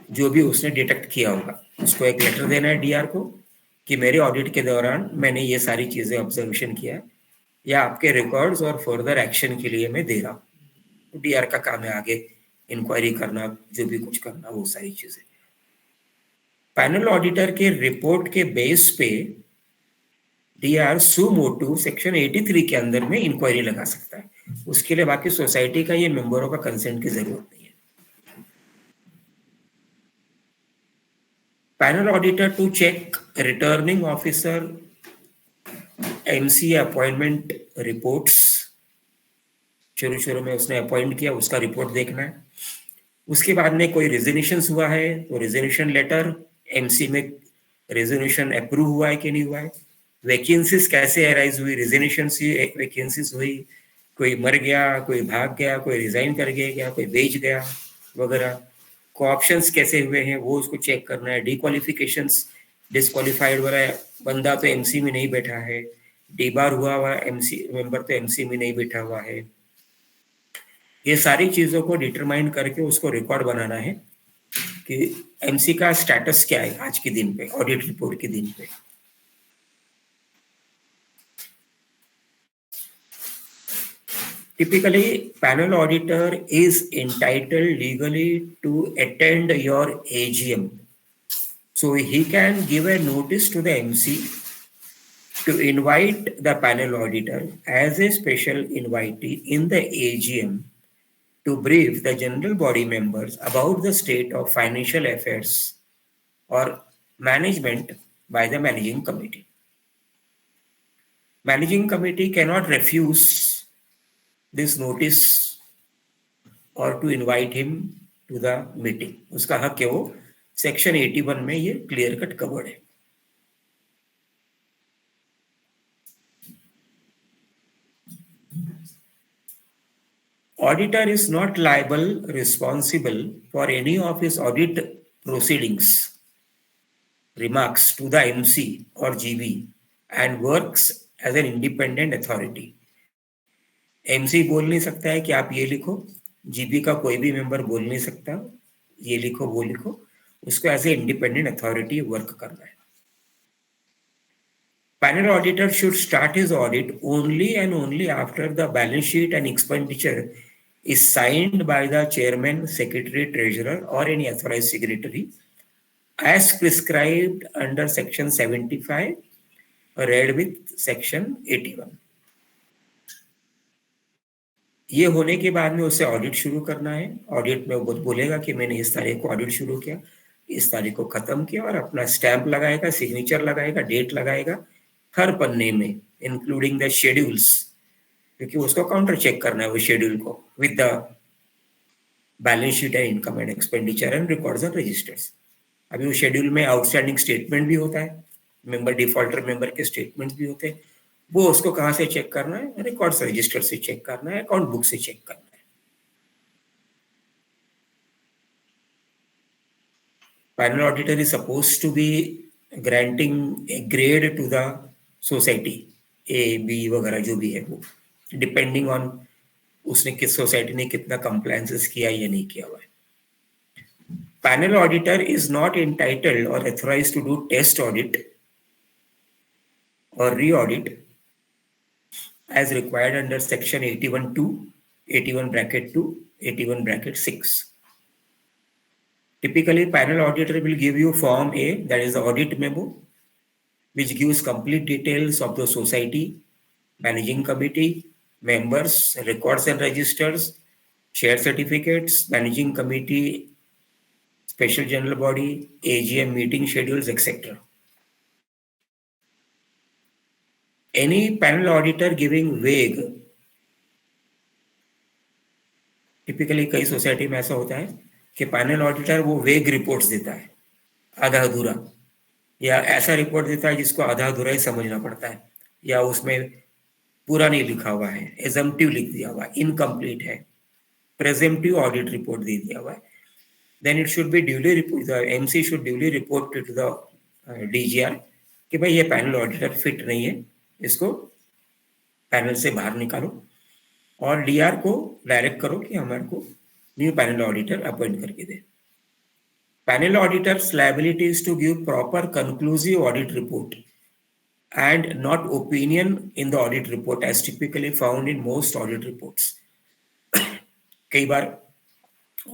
जो भी उसने डिटेक्ट किया होगा उसको एक letter देना है डीआर को कि मेरे ऑडिट के दौरान मैंने ये सारी चीजें ऑब्जर्वेशन किया या आपके रिकॉर्ड्स और फर्दर एक्शन के लिए मैं दे रहा हूँ। डीआर का काम है आगे इंक्वायरी करना, जो भी कुछ करना, वो सारी चीजें। पैनल ऑडिटर के रिपोर्ट के बेस पे डीआर सू मोटू सेक्शन 83 के अंदर में इंक्वायरी लगा सकता है। उसके लिए बाकी सोसाइटी का ये मेंबरों का कंसेंट की जरूरत नहीं है। Panel auditor to check returning officer MC appointment reports, शुरू में उसने अपॉइंट किया उसका रिपोर्ट देखना है। उसके बाद में कोई रेजोल्यूशन हुआ है तो रेजोल्यूशन लेटर, एमसी में रेजोल्यूशन अप्रूव हुआ है कि नहीं हुआ है, वैकेंसीज कैसे अराइज हुई, रेजोल्यूशन से वैकेंसीज हुई, कोई मर गया, कोई भाग गया, कोई रिजाइन कर गया, कोई बेच गया वगैरह, को ऑप्शंस कैसे हुए हैं वो उसको चेक करना है। डिक्वालिफिकेशंस, डिस्क्वालिफाइड वाला बंदा तो एमसी में नहीं बैठा है, डीबार हुआ हुआ एमसी मेंबर तो एमसी में नहीं बैठा हुआ है। ये सारी चीजों को डिटरमाइन करके उसको रिकॉर्ड बनाना है कि एमसी का स्टेटस क्या है आज के दिन पे, ऑडिट रिपोर्ट के दिन पे। Typically, panel auditor is entitled legally to attend your AGM. So he can give a notice to the MC to invite the panel auditor as a special invitee in the AGM to brief the general body members about the state of financial affairs or management by the managing committee. Managing committee cannot refuse this notice or to invite him to the meeting. उसका हक है, वो section 81 में ये clear cut covered है। Auditor is not liable, responsible for any of his audit proceedings, remarks to the MC or GB, and works as an independent authority. MC बोल नहीं सकता है कि आप ये लिखो, जीबी का कोई भी मेंबर बोल नहीं सकता ये लिखो वो लिखो, उसको as a independent authority work करना है. Panel auditor should start his audit only and only after the balance sheet and expenditure is signed by the chairman, secretary, treasurer, or any authorized signatory as prescribed under section 75, read with section 81. ये होने के बाद में उसे audit शुरू करना है. Audit में वो बोलेगा कि मैंने इस तारीख को ऑडिट शुरू किया, इस तारीख को खत्म किया, और अपना स्टैंप लगाएगा, सिग्नेचर लगाएगा, डेट लगाएगा हर पन्ने में, इंक्लूडिंग द शेड्यूल्स, क्योंकि उसको काउंटर चेक करना है वो शेड्यूल को with the balance sheet and income and expenditure and records and registers. अभी वो शेड्यूल में आउटस्टैंडिंग स्टेटमेंट भी होता है, मेंबर डिफॉल्टर मेंबर के स्टेटमेंट भी होते हैं. वो उसको कहाँ से चेक करना है? रिकॉर्ड्स रजिस्टर से चेक करना है, अकाउंट बुक से चेक करना है. Panel auditor is supposed to be granting a grade to the society, A B वगैरह जो भी है वो, डिपेंडिंग ऑन उसने किस सोसाइटी ने कितना कंप्लायंसेस किया या नहीं किया हुआ है. Panel auditor is not entitled or authorized to do test audit or re-audit as required under section 81(2), 81(2), 81(6). Typically, panel auditor will give you Form A, that is the audit memo, which gives complete details of the society, managing committee, members, records and registers, share certificates, managing committee, special general body, AGM meeting schedules, etc. Any panel auditor giving vague, typically कई society में ऐसा होता है कि panel auditor वो वेग reports देता है, आधा अधूरा, या ऐसा रिपोर्ट देता है जिसको आधा अधूरा ही समझना पड़ता है, या उसमें पूरा नहीं लिखा हुआ है, एजम्पटिव लिख दिया हुआ है, इनकम्प्लीट है, प्रेजेंटिव ऑडिट रिपोर्ट दे दिया हुआ है. Then it should be duly report, the MC should duly report to the DGR कि भाई ये पैनल ऑडिटर फिट नहीं है, इसको पैनल से बाहर निकालो, और डीआर को डायरेक्ट करो कि हमारे को न्यू पैनल ऑडिटर अपॉइंट करके दे. Panel auditors liability is to give proper conclusive audit report and not opinion in the audit report as typically found in most audit reports. कई बार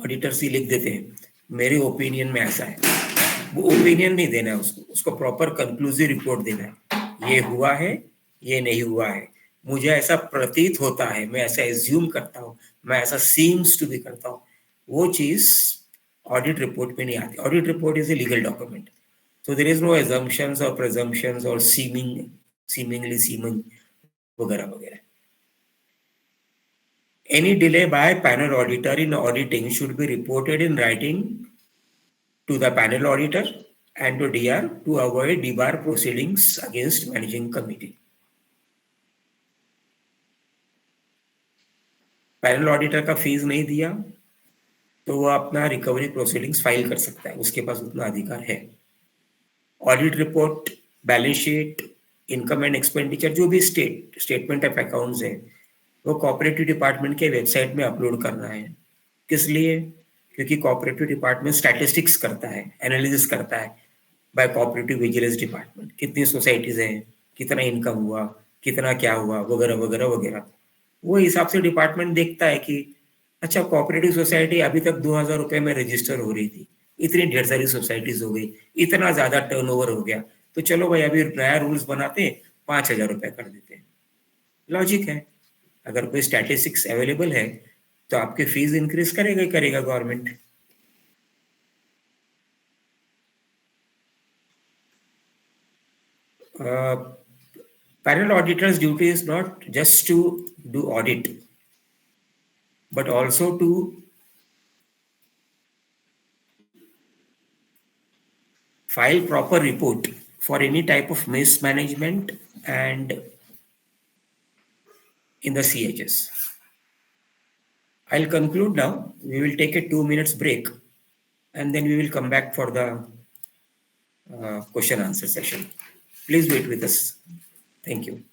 ऑडिटर्स ही लिख देते हैं मेरे ओपिनियन में ऐसा है, वो ओपिनियन नहीं देना है उसको प्रॉपर कंक्लूसिव रिपोर्ट देना है. ये हुआ है, ये नहीं हुआ है, मुझे ऐसा प्रतीत होता है, मैं ऐसा एज्यूम करता हूँ, मैं ऐसा सीम्स टू भी करता हूँ, वो चीज ऑडिट रिपोर्ट में नहीं आती. Audit report is a legal document, so there is no assumptions or presumptions or seemingly वगैरह वगैरह. Any delay by panel auditor in auditing should be reported in writing to the panel auditor and to DR to avoid debar proceedings against managing committee. Panel auditor का fees नहीं दिया तो वो अपना recovery proceedings file कर सकता है, उसके पास उतना अधिकार है. Audit report, balance sheet, income and expenditure, जो भी स्टेटमेंट ऑफ अकाउंट्स है, वो कोऑपरेटिव डिपार्टमेंट के वेबसाइट में अपलोड करना है. किस लिए? क्योंकि कोऑपरेटिव डिपार्टमेंट स्टैटिस्टिक्स करता है, एनालिसिस करता है बाय कोऑपरेटिव विजिलेंस डिपार्टमेंट, कितनी सोसाइटीज हैं, कितना इनकम हुआ, कितना क्या हुआ, वगैरह वगैरह वगैरह. वो हिसाब से डिपार्टमेंट देखता है कि अच्छा कोऑपरेटिव सोसाइटी अभी तक 2000 रुपए में रजिस्टर हो रही थी, इतनी ढेर सारी सोसाइटीज हो गई, इतना ज्यादा टर्नओवर हो गया, तो चलो भाई अभी नया रूल्स बनाते हैं, 5000 रुपए कर देते हैं. लॉजिक है. अगर कोई स्टैटिस्टिक्स अवेलेबल है तो आपके फीस इंक्रीज करेगा ही करेगा government. Panel auditor's duty is not just to do audit, but also to file proper report for any type of mismanagement and in the CHS. I'll conclude now. We will take a 2 minutes break and then we will come back for the question answer session. Please wait with us. Thank you.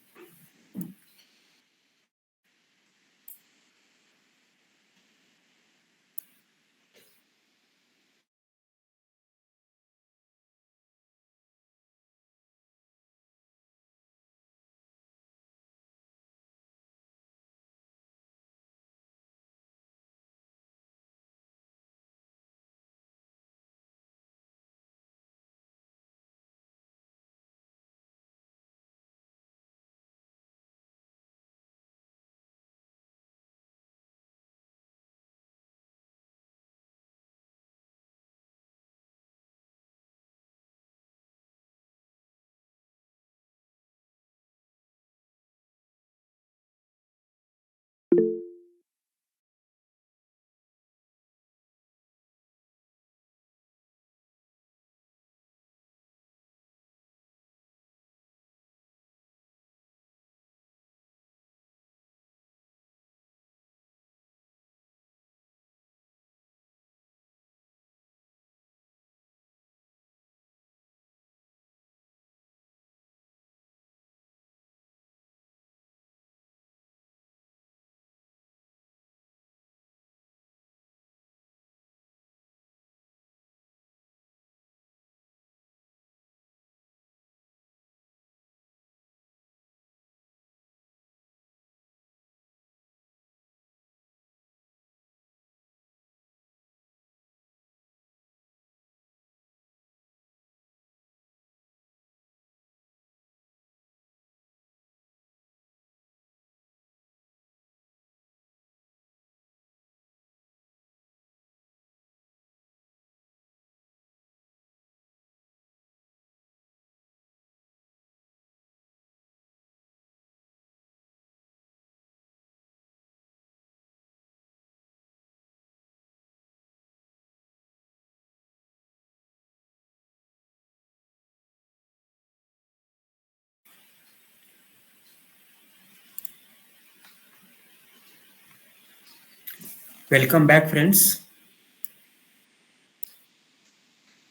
Welcome back, friends.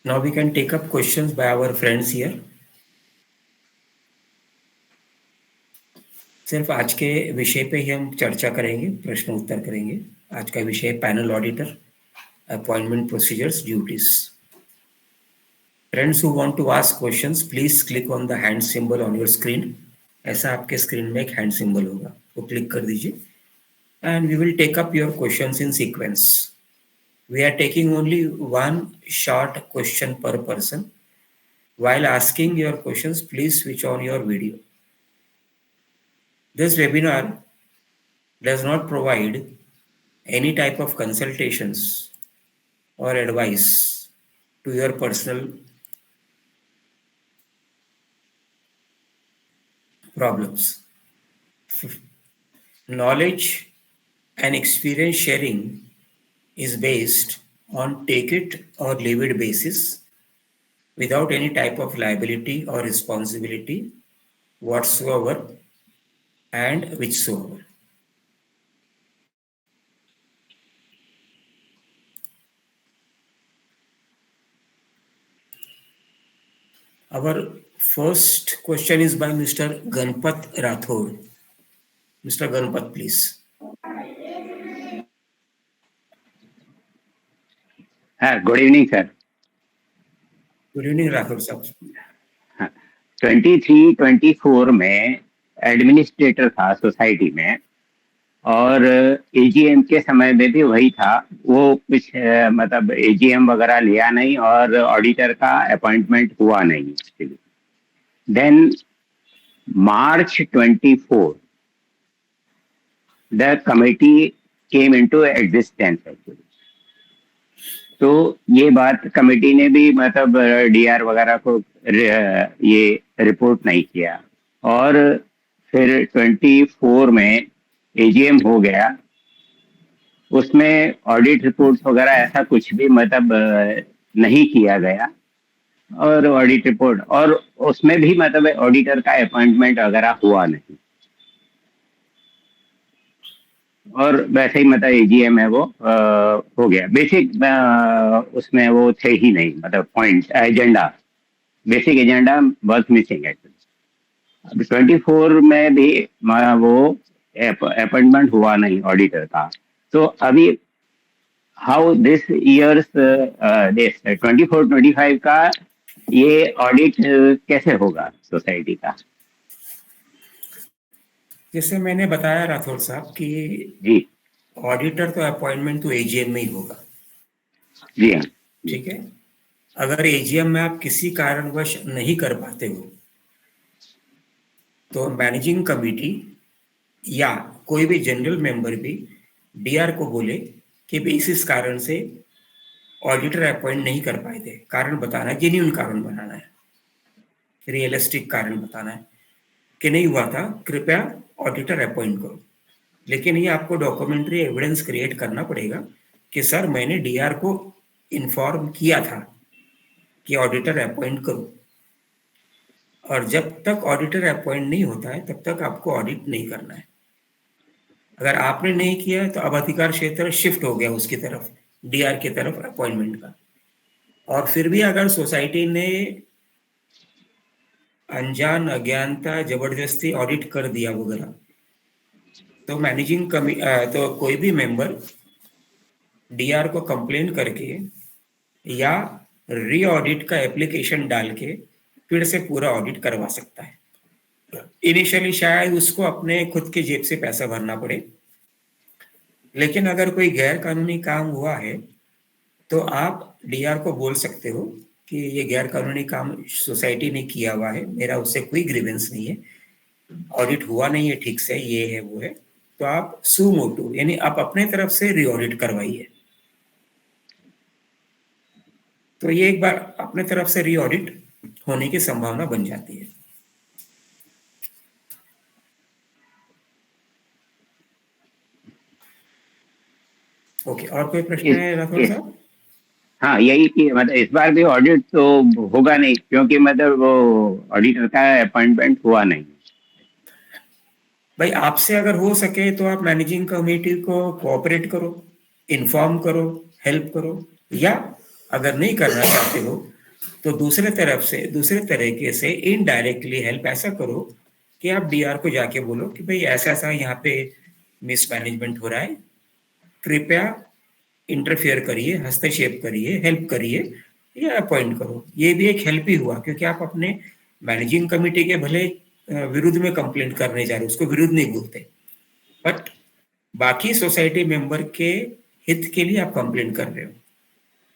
Now we can take up questions by our friends here. सिर्फ आज के विषय पे ही हम चर्चा करेंगे, प्रश्न उत्तर करेंगे. आज का विषय है panel auditor, appointment procedures, duties. Friends who want to ask questions, please click on the hand symbol on your screen. ऐसा आपके स्क्रीन में एक हैंड सिंबल होगा, वो क्लिक कर दीजिए and we will take up your questions in sequence. We are taking only one short question per person. While asking your questions, please switch on your video. This webinar does not provide any type of consultations or advice to your personal problems. Knowledge and experience sharing is based on take it or leave it basis without any type of liability or responsibility whatsoever and whichsoever. Our first question is by Mr. Ganpat Rathod. Mr. Ganpat, please. Good evening sir. Good evening Rathore साहब. 23-24 में administrator था society में, और AGM के समय में भी वही था. वो कुछ मतलब एजीएम वगैरह लिया नहीं और ऑडिटर का अपॉइंटमेंट हुआ नहीं. Then March 24 the committee came into existence actually. तो ये बात कमेटी ने भी मतलब डीआर वगैरह को ये रिपोर्ट नहीं किया, और फिर 24 में एजीएम हो गया. उसमें ऑडिट रिपोर्ट्स वगैरह ऐसा कुछ भी मतलब नहीं किया गया, और ऑडिट रिपोर्ट और उसमें भी मतलब ऑडिटर का अपॉइंटमेंट वगैरह हुआ नहीं. और वैसे ही मतलब एजीएम है वो हो गया बेसिक, उसमें वो थे ही नहीं, मतलब point agenda, basic agenda was missing actually. अब 24 में भी वो अपॉइंटमेंट हुआ नहीं ऑडिटर का। तो अभी हाउ दिस ईयर्स, दिस 24-25 का ये ऑडिट कैसे होगा सोसाइटी का? जैसे मैंने बताया राठौर साहब कि जी। ऑडिटर तो अपॉइंटमेंट तो एजीएम में ही होगा। जी हाँ। जी। ठीक है। अगर एजीएम में आप किसी कारणवश नहीं कर पाते हो तो मैनेजिंग कमेटी या कोई भी जनरल मेंबर भी डीआर को बोले कि भाई इस कारण से ऑडिटर अपॉइंट नहीं कर पाए थे, कारण बताना है, जेन्यून कारण बनाना है, रियलिस्टिक कारण बताना है कि नहीं हुआ था, कृपया ऑडिटर अपॉइंट करो। लेकिन ये आपको डॉक्यूमेंट्री एविडेंस क्रिएट करना पड़ेगा कि सर मैंने डीआर को इन्फॉर्म किया था कि ऑडिटर अपॉइंट करो। और जब तक ऑडिटर अपॉइंट नहीं होता है तब तक आपको ऑडिट नहीं करना है। अगर आपने नहीं किया है तो अब अधिकार क्षेत्र शिफ्ट हो गया उसकी तरफ, डीआर की तरफ अपॉइंटमेंट का। और फिर भी अगर सोसाइटी ने अनजान, अज्ञानता, जबरदस्ती ऑडिट कर दिया वगैरह, तो तो कोई भी मेंबर डीआर को कंप्लेन करके या री ऑडिट का एप्लीकेशन डाल के फिर से पूरा ऑडिट करवा सकता है। इनिशियली शायद उसको अपने खुद के जेब से पैसा भरना पड़े, लेकिन अगर कोई गैर कानूनी काम हुआ है तो आप डीआर को बोल सकते हो कि ये गैर कानूनी काम सोसाइटी ने किया हुआ है, मेरा उससे कोई ग्रीवेंस नहीं है, ऑडिट हुआ नहीं है ठीक से, ये है वो है, तो आप सू मोटू यानी आप अपने तरफ से री ऑडिट करवाइए। तो ये एक बार अपने तरफ से री ऑडिट होने की संभावना बन जाती है। ओके, और कोई प्रश्न इस, है राठौर इस साहब? हाँ, यही कि मतलब इस बार भी ऑडिट तो होगा नहीं, क्योंकि मतलब वो ऑडिटर का अपॉइंटमेंट हुआ नहीं। भाई आपसे अगर हो सके तो आप मैनेजिंग कमेटी को कोऑपरेट करो, इन्फॉर्म करो, हेल्प करो, या अगर नहीं करना चाहते हो तो दूसरे तरीके से इनडायरेक्टली हेल्प ऐसा करो कि आप डीआर को जाके बोलो कि भाई ऐसा ऐसा यहाँ पे मिसमैनेजमेंट हो रहा है, कृपया इंटरफेयर करिए, हस्तक्षेप करिए, हेल्प करिए या अपॉइंट करो। ये भी एक हेल्प ही हुआ, क्योंकि आप अपने मैनेजिंग कमेटी के भले विरुद्ध में कंप्लेंट करने जा रहे हो, उसको विरुद्ध नहीं बोलते, बट बाकी सोसाइटी मेंबर के हित के लिए आप कंप्लेंट कर रहे हो।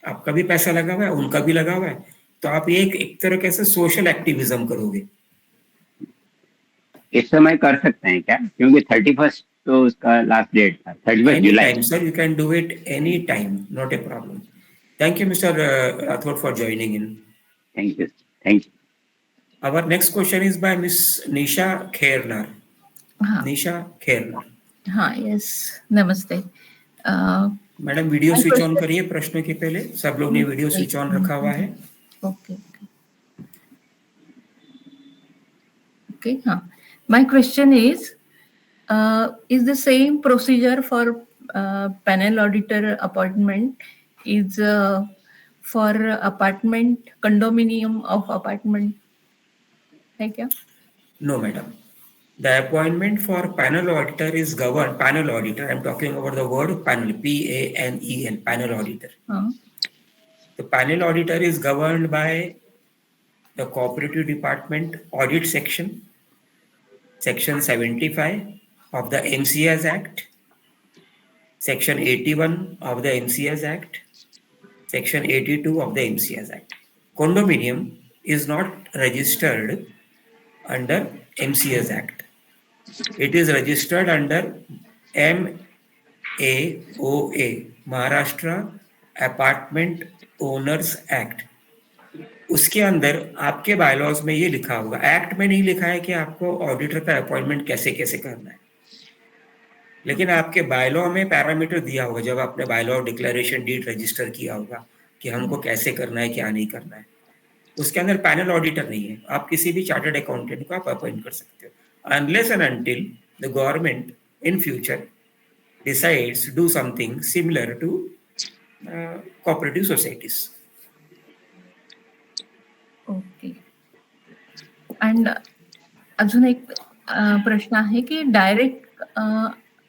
आपका भी पैसा लगा हुआ है, उनका भी लगा हुआ है, तो आप एक तरह से सोशल एक्टिविज्म करोगे। इस समय कर सकते हैं क्या, क्योंकि 31st तो उसका लास्ट डेट था, 31 any July time sir, you can do it any time, not a problem. Thank you mister Rathore for joining in. Thank you. Thank you. Our next question is by Miss Nisha Khairnar. हाँ निशा खेरनर। हाँ yes, नमस्ते। Madam video My switch on question. करिए प्रश्न के पहले, सब लोग ने वीडियो स्विच ऑन रखा हुआ है। Okay. Okay. हाँ. My question is the same procedure for panel auditor appointment is for apartment, condominium of apartment है क्या? No madam, the appointment for panel auditor is governed, panel auditor, I'm talking about the word panel, PANEL, panel auditor. The panel auditor is governed by the cooperative department audit section, section 75 of the MCS Act, section 81 of the MCS Act, section 82 of the MCS Act. Condominium is not registered under MCS Act. It is registered under MAOA, Maharashtra Apartment Owners Act. उसके अंदर आपके bylaws में ये लिखा होगा, act में नहीं लिखा है कि आपको ऑडिटर का अपॉइंटमेंट कैसे कैसे करना है, लेकिन आपके बायलॉ में पैरामीटर दिया होगा जब आपने बायलॉ डिक्लेरेशन डीड रजिस्टर किया होगा कि हमको कैसे करना है, क्या नहीं करना है। उसके अंदर पैनल ऑडिटर नहीं है, आप किसी भी चार्टर्ड अकाउंटेंट को आप अपॉइंट कर सकते हो, unless and until the government in future decides to do something similar to cooperative societies. Okay. And अजून एक प्रश्न आहे की डायरेक्ट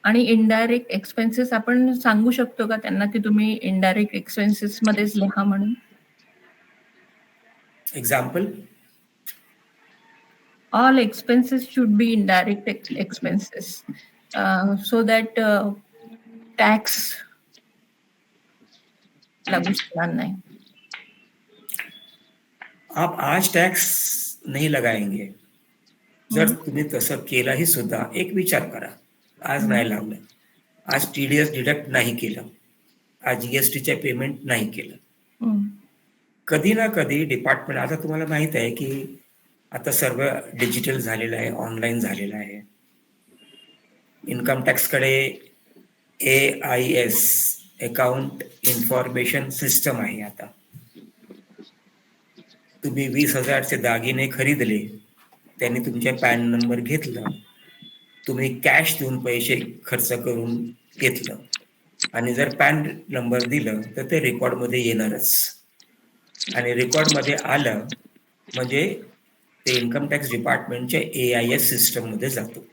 आणि इनडायरेक्ट एक्सपेन्सेस आपण सांगू शकतो का त्यांना की तुम्ही इनडायरेक्ट एक्सपेन्सेस मध्येच लिहा म्हणून? Example? All expenses should be indirect expenses so that tax लागू शकणार नाही. आप आज टॅक्स नाही लगाएंगे. जर तुम्ही तसं केलंही सुद्धा एक विचार करा, आज नाही लावलं, आज TDS डिडक्ट नाही केलं, आज GSTचे पेमेंट नाही केलं, कधी ना कधी डिपार्टमेंट, आता तुम्हाला माहित आहे की आता सर्व डिजिटल झालेलं आहे, ऑनलाईन झालेलं आहे. इन्कम टॅक्सकडे AIS अकाउंट इन्फॉर्मेशन सिस्टम आहे. आता तुम्ही 20,000चे दागिने खरीदले, त्यांनी तुमचे पॅन नंबर घेतला, तुम्ही कॅश देऊन पैसे खर्च करून घेतलं आणि जर पॅन नंबर दिलं तर ते रेकॉर्डमध्ये येणारच. आणि रेकॉर्डमध्ये आलं म्हणजे ते इन्कम टॅक्स डिपार्टमेंटच्या AIS सिस्टममध्ये जातो.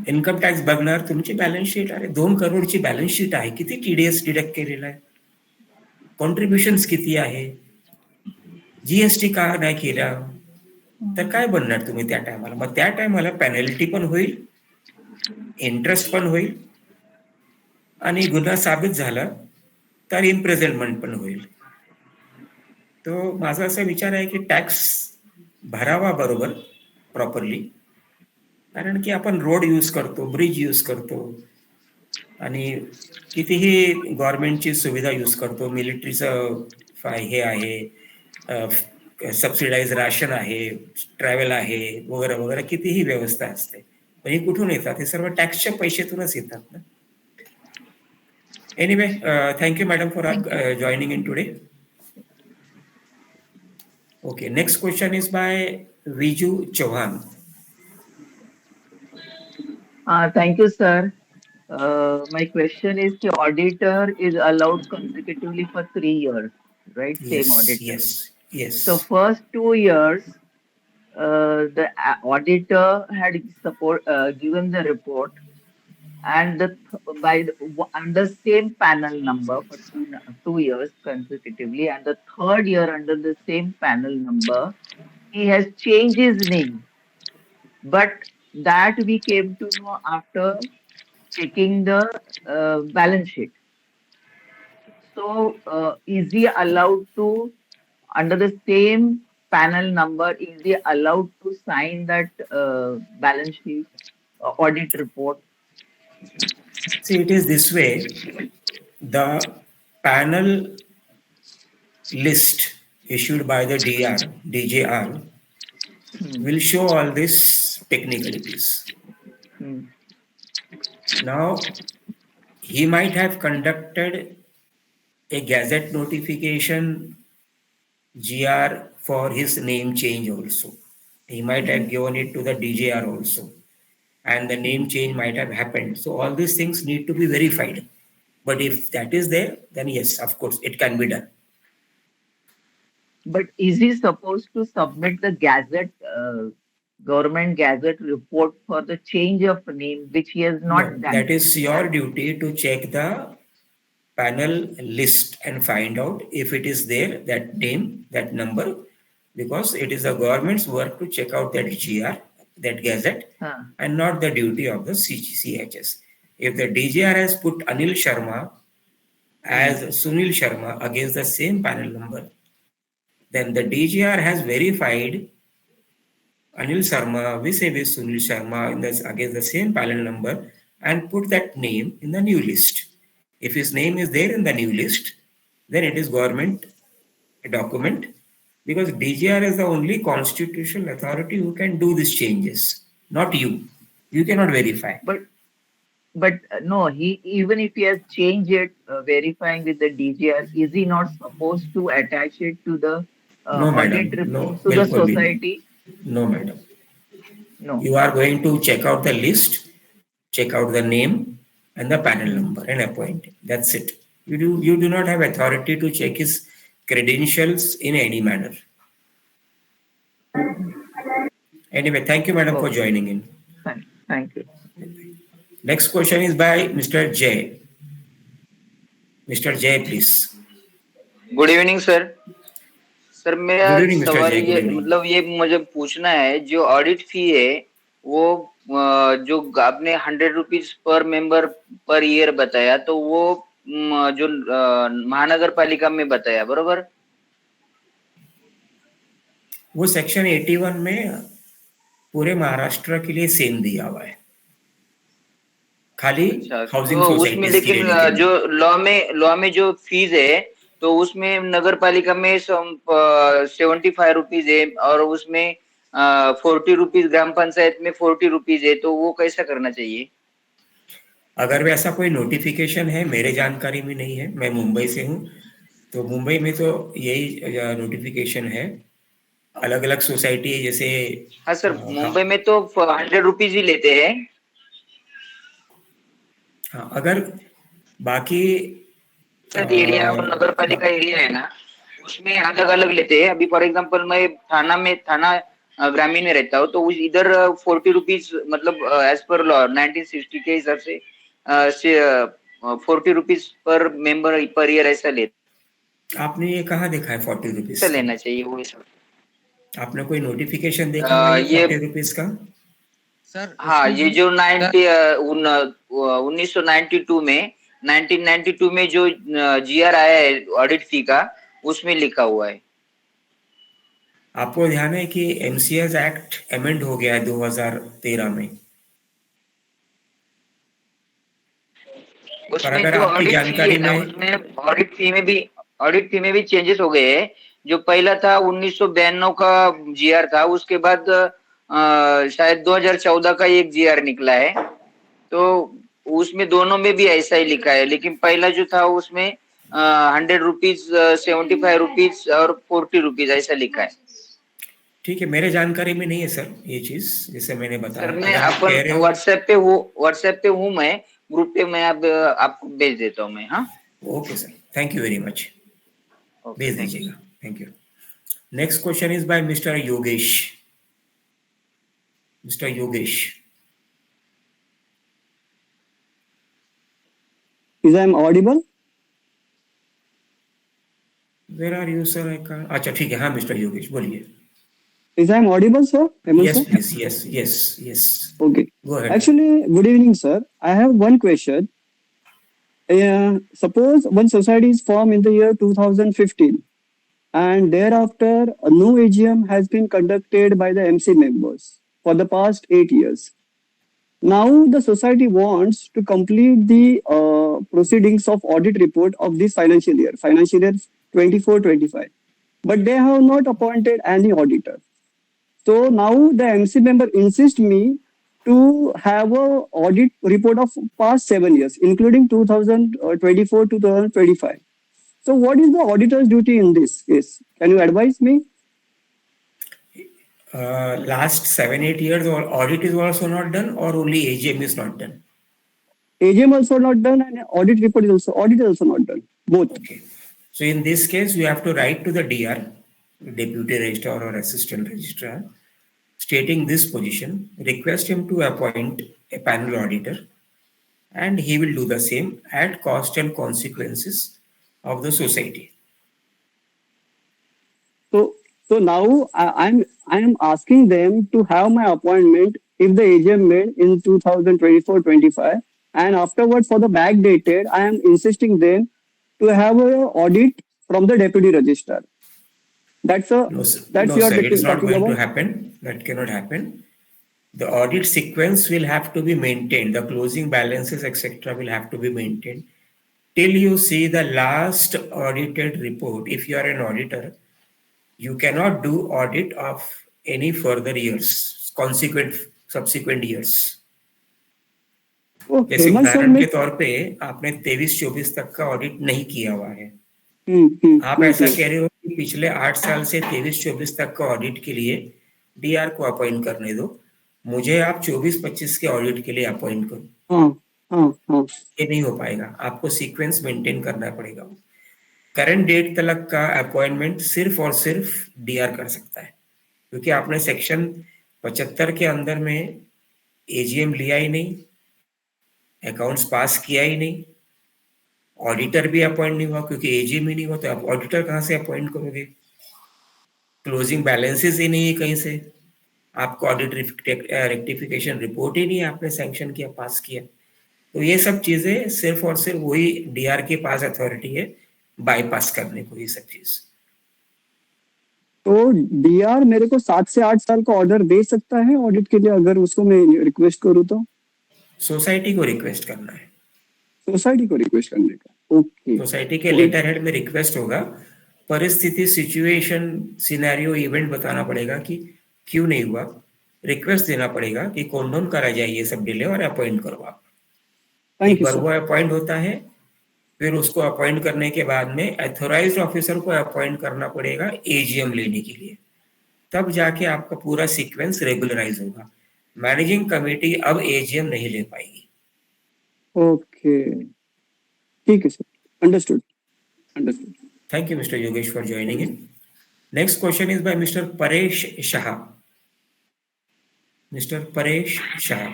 इन्कम टॅक्स बघणार तुमची बॅलन्स शीट, अरे 2 करोडची बॅलन्स शीट आहे, किती TDS डिडक्ट केलेला आहे, कॉन्ट्रीब्युशन्स किती आहे, GST का नाही केला, तर काय बनणार तुम्ही त्या टायमाला? मग त्या टायमाला पेनल्टी पण होईल, इंटरेस्ट पण होईल आणि गुन्हा साबित झाला तर इम्प्रिझनमेंट पण होईल. तो माझा असा विचार आहे की टॅक्स भरावा बरोबर प्रॉपरली, कारण की आपण रोड यूज करतो, ब्रिज यूज करतो आणि कितीही गव्हर्नमेंटची सुविधा यूज करतो, मिलिटरीचं हे आहे, सबसिडाइज राशन आहे, ट्रॅव्हल आहे वगैरे वगैरे, कितीही व्यवस्था असते. पण हे कुठून येतात? हे सर्व टॅक्सच्या पैशातूनच येतात ना. Anyway, thank you madam for joining in today. Okay, next question is by Viju Chauhan. Thank you, sir. My question is, the auditor is allowed consecutively for 3 years, right? Yes, Same auditor. yes. So first 2 years, the auditor had given the report, and under same panel number for 2 years consecutively, and the third year under the same panel number, he has changed his name. But that we came to know after checking the balance sheet. So is he allowed to, under the same panel number, is he allowed to sign that balance sheet audit report? See, it is this way. The panel list issued by the DJR will show all these technicalities. Now, he might have conducted a gazette notification GR for his name change also. He might have given it to the DJR also, and the name change might have happened. So all these things need to be verified. But if that is there, then yes, of course, it can be done. But is he supposed to submit the gazette, government gazette report for the change of name, which he has not done? That is your duty to check the panel list and find out if it is there, that name, that number, because it is the government's work to check out that GR, that gazette, and not the duty of the CHS. If the DGR has put Anil Sharma as Sunil Sharma against the same panel number, then the DGR has verified Anil Sharma vis-a-vis Sunil Sharma against the same panel number and put that name in the new list. If his name is there in the new list, then it is government document, because DGR is the only constitutional authority who can do these changes, not you. You cannot verify. But no, even if he has changed it, verifying with the DGR, is he not supposed to attach it to the audit report to the society? No, madam. No. You are going to check out the list, check out the name, and the panel number and appoint him. That's it. You do not have authority to check his credentials in any manner. Anyway, thank you, madam, for Okay. joining in. Thank you. Next question is by Mr. Jay. Mr. Jay, please. Good evening sir. Sir मेरा Good evening, Mr. सवाल Jay. Good ये evening. मतलब ये मुझे पूछना है, जो audit फी है वो जो आपने 100 rupees per member per year बताया, तो वो जो महानगर पालिका में बताया, बरोबर? वो सेक्शन 81 में पूरे महाराष्ट्र के लिए सेम दिया हुआ है, खाली अच्छा, हाउसिंग तो सोसाइटीज उसमें के लेकिन लिए नहीं। जो लॉ में जो फीस है, तो उसमें नगर पालिका में 75 रुपीज है और उसमें 40 रुपीज, ग्राम पंचायत में 40 रुपीज है, तो वो कैसा करना चाहिए? अगर वैसा कोई नोटिफिकेशन है, मेरे जानकारी में नहीं है, मैं मुंबई से हूँ, तो मुंबई में तो यही नोटिफिकेशन है। अलग अलग सोसाइटी जैसे हाँ सर, मुंबई में तो 100 रुपीज ही लेते हैं। हाँ, अगर बाकी एरिया और नगर पालिका एरिया है ना, उसमें अलग अलग लेते हैं। अभी फॉर एग्जांपल मैं थाना ग्रामीण में रहता हूँ, तो इधर 40 रुपीज मतलब एज पर लॉ 1960 के हिसाब से 40 rupees per member per year ऐसा आपने ये कहाँ देखा है 40 रुपीज? लेना चाहिए वो सब। आपने कोई नोटिफिकेशन देखा हुआ है ये 40 रुपीज का? सर हाँ, ये जो 1992 में जो GR आया है ऑडिट फी का, उसमें लिखा हुआ है। आपको ध्यान है कि MCS एक्ट अमेंड हो गया है 2013 में, उसमें अगर जो आपकी ऑडिट फी जानकारी है ना, में उसमें ऑडिट फी में भी चेंजेस हो गए हैं। जो पहला था 1992 का GR था, उसके बाद शायद 2014 का एक GR निकला है, तो उसमें दोनों में भी ऐसा ही लिखा है। लेकिन पहला जो था उसमें 100 रुपीज, 75 रुपीज और 40 रुपीज ऐसा लिखा है। ठीक है, मेरे जानकारी में नहीं है सर ये चीज, जैसे मैंने बताया। सर मैं अगर आप कह रहे हो व्हाट्सएप पे हूँ मैं, ग्रुप पे मैं अब आपको भेज देता हूँ मैं। हाँ, okay sir, thank you very much, okay, भेज दीजिएगा। Thank you. Next question is by mister Yogesh. Mister Yogesh, Is I am audible? Where are you sir? अच्छा ठीक है, हाँ मिस्टर योगेश बोलिए। Is I am audible, sir? Am I, Yes, sir? please. Yes. Okay. Go ahead. Actually, good evening, sir. I have one question. Suppose one society is formed in the year 2015, and thereafter a new AGM has been conducted by the MC members for the past 8 years. Now the society wants to complete the proceedings of audit report of this financial year 24-25, but they have not appointed any auditor. So now the MC member insists me to have a audit report of past 7 years, including 2024 to 2025. So what is the auditor's duty in this case? Can you advise me? Last 7-8 years, or audit is also not done, or only AGM is not done? AGM also not done, and audit report is also not done. Both. Okay. So in this case, you have to write to the DR, deputy registrar or assistant registrar, stating this position, request him to appoint a panel auditor, and he will do the same at cost and consequences of the society. So now I am asking them to have my appointment if the AGM made in 2024-25, and afterwards for the backdated, I am insisting them to have a audit from the deputy registrar. That's a No, sir. that's No, your sir. It is not talking going to about? happen. That cannot happen. The audit sequence will have to be maintained. The closing balances, etc., will have to be maintained till you see the last audited report. If you are an auditor, you cannot do audit of any further years, subsequent years. Okay, जैसे Hemant sir, उदाहरण के तौर पे आपने 23-24 तक का audit नहीं किया हुआ है, आप ऐसा कह रहे हो कि पिछले 8 साल से 23-24 तक का ऑडिट के लिए DR को अपॉइंट करने दो, मुझे आप 24-25 के ऑडिट के लिए अपॉइंट करो। हाँ, हाँ हाँ ये नहीं हो पाएगा, आपको सीक्वेंस मेंटेन करना पड़ेगा। करंट डेट तक का अपॉइंटमेंट सिर्फ और सिर्फ डीआर कर सकता है, क्योंकि आपने सेक्शन 75 के अंदर में एजीएम लिया ही नहीं, अकाउंट्स पास किया ही नहीं, ऑडिटर भी अपॉइंट नहीं हुआ, क्योंकि एजीएम ही नहीं हुआ तो आप ऑडिटर कहाँ से अपॉइंट करोगे? क्लोजिंग बैलेंसेस ही नहीं है कहीं से, आपको ऑडिट रेक्टिफिकेशन रिपोर्ट ही नहीं आपने सैंक्शन किया, पास किया। तो ये सब चीजें सिर्फ और सिर्फ वही डीआर के पास अथॉरिटी है बाईपास करने को, ये सब चीज। तो डीआर मेरे को 7 से 8 साल का ऑर्डर दे सकता है ऑडिट के लिए, अगर उसको मैं रिक्वेस्ट करूँ तो? सोसाइटी को रिक्वेस्ट करना है, सोसाइटी को रिक्वेस्ट करने का, ओके। सोसाइटी के लेटर हेड में रिक्वेस्ट होगा, परिस्थिति, सिचुएशन, सिनेरियो, इवेंट बताना पड़ेगा कि क्यों नहीं हुआ, रिक्वेस्ट देना पड़ेगा कि कौन करा जाए ये सब डिले और अपॉइंट करो आप। थैंक एक यू बार सर। वो अपॉइंट होता है, फिर उसको अपॉइंट करने के बाद में अथोराइज्ड ऑफिसर को अपॉइंट करना पड़ेगा एजीएम लेने के लिए, तब जाके आपका पूरा सीक्वेंस रेगुलराइज होगा। मैनेजिंग कमेटी अब एजीएम नहीं ले पाएगी। ओके, ठीक है sir, understood understood. Thank you, Mr. Yogesh, for joining in. Next question is by Mr. Paresh Shah. Mr. Paresh Shah.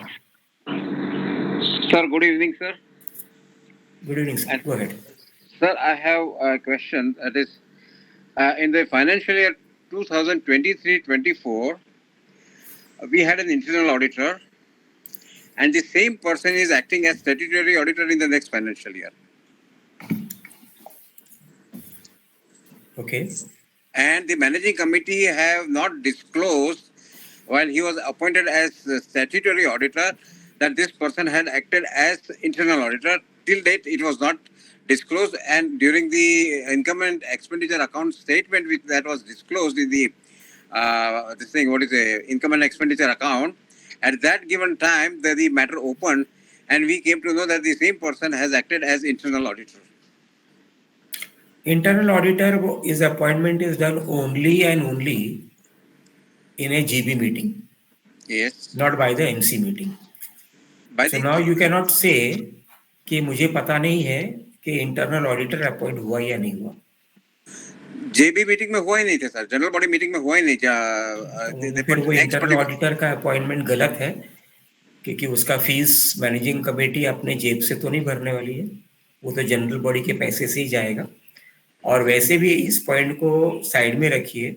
Sir, good evening, sir. Good evening, sir. Go ahead. Sir, I have a question. That is, in the financial year 2023-24, we had an internal auditor, and the same person is acting as statutory auditor in the next financial year. Okay. And the managing committee have not disclosed, while he was appointed as statutory auditor, that this person had acted as internal auditor. Till date, it was not disclosed, and during the income and expenditure account statement which that was disclosed in the this thing, what is the income and expenditure account, at that given time the matter opened, and we came to know that the same person has acted as internal auditor. Internal auditor, his appointment is done only and only in a GB meeting, Yes. not by the MC meeting. By So the now you cannot say कि मुझे पता नहीं है कि internal auditor appoint हुआ या नहीं हुआ। जेबी मीटिंग में हुआ ही नहीं था सर, जनरल बॉडी मीटिंग में हुआ ही नहीं तो फिर वो इंटरनल ऑडिटर का अपॉइंटमेंट गलत है, क्योंकि उसका फीस मैनेजिंग कमेटी अपने जेब से तो नहीं भरने वाली है, वो तो जनरल बॉडी के पैसे से ही जाएगा। और वैसे भी इस पॉइंट को साइड में रखिए,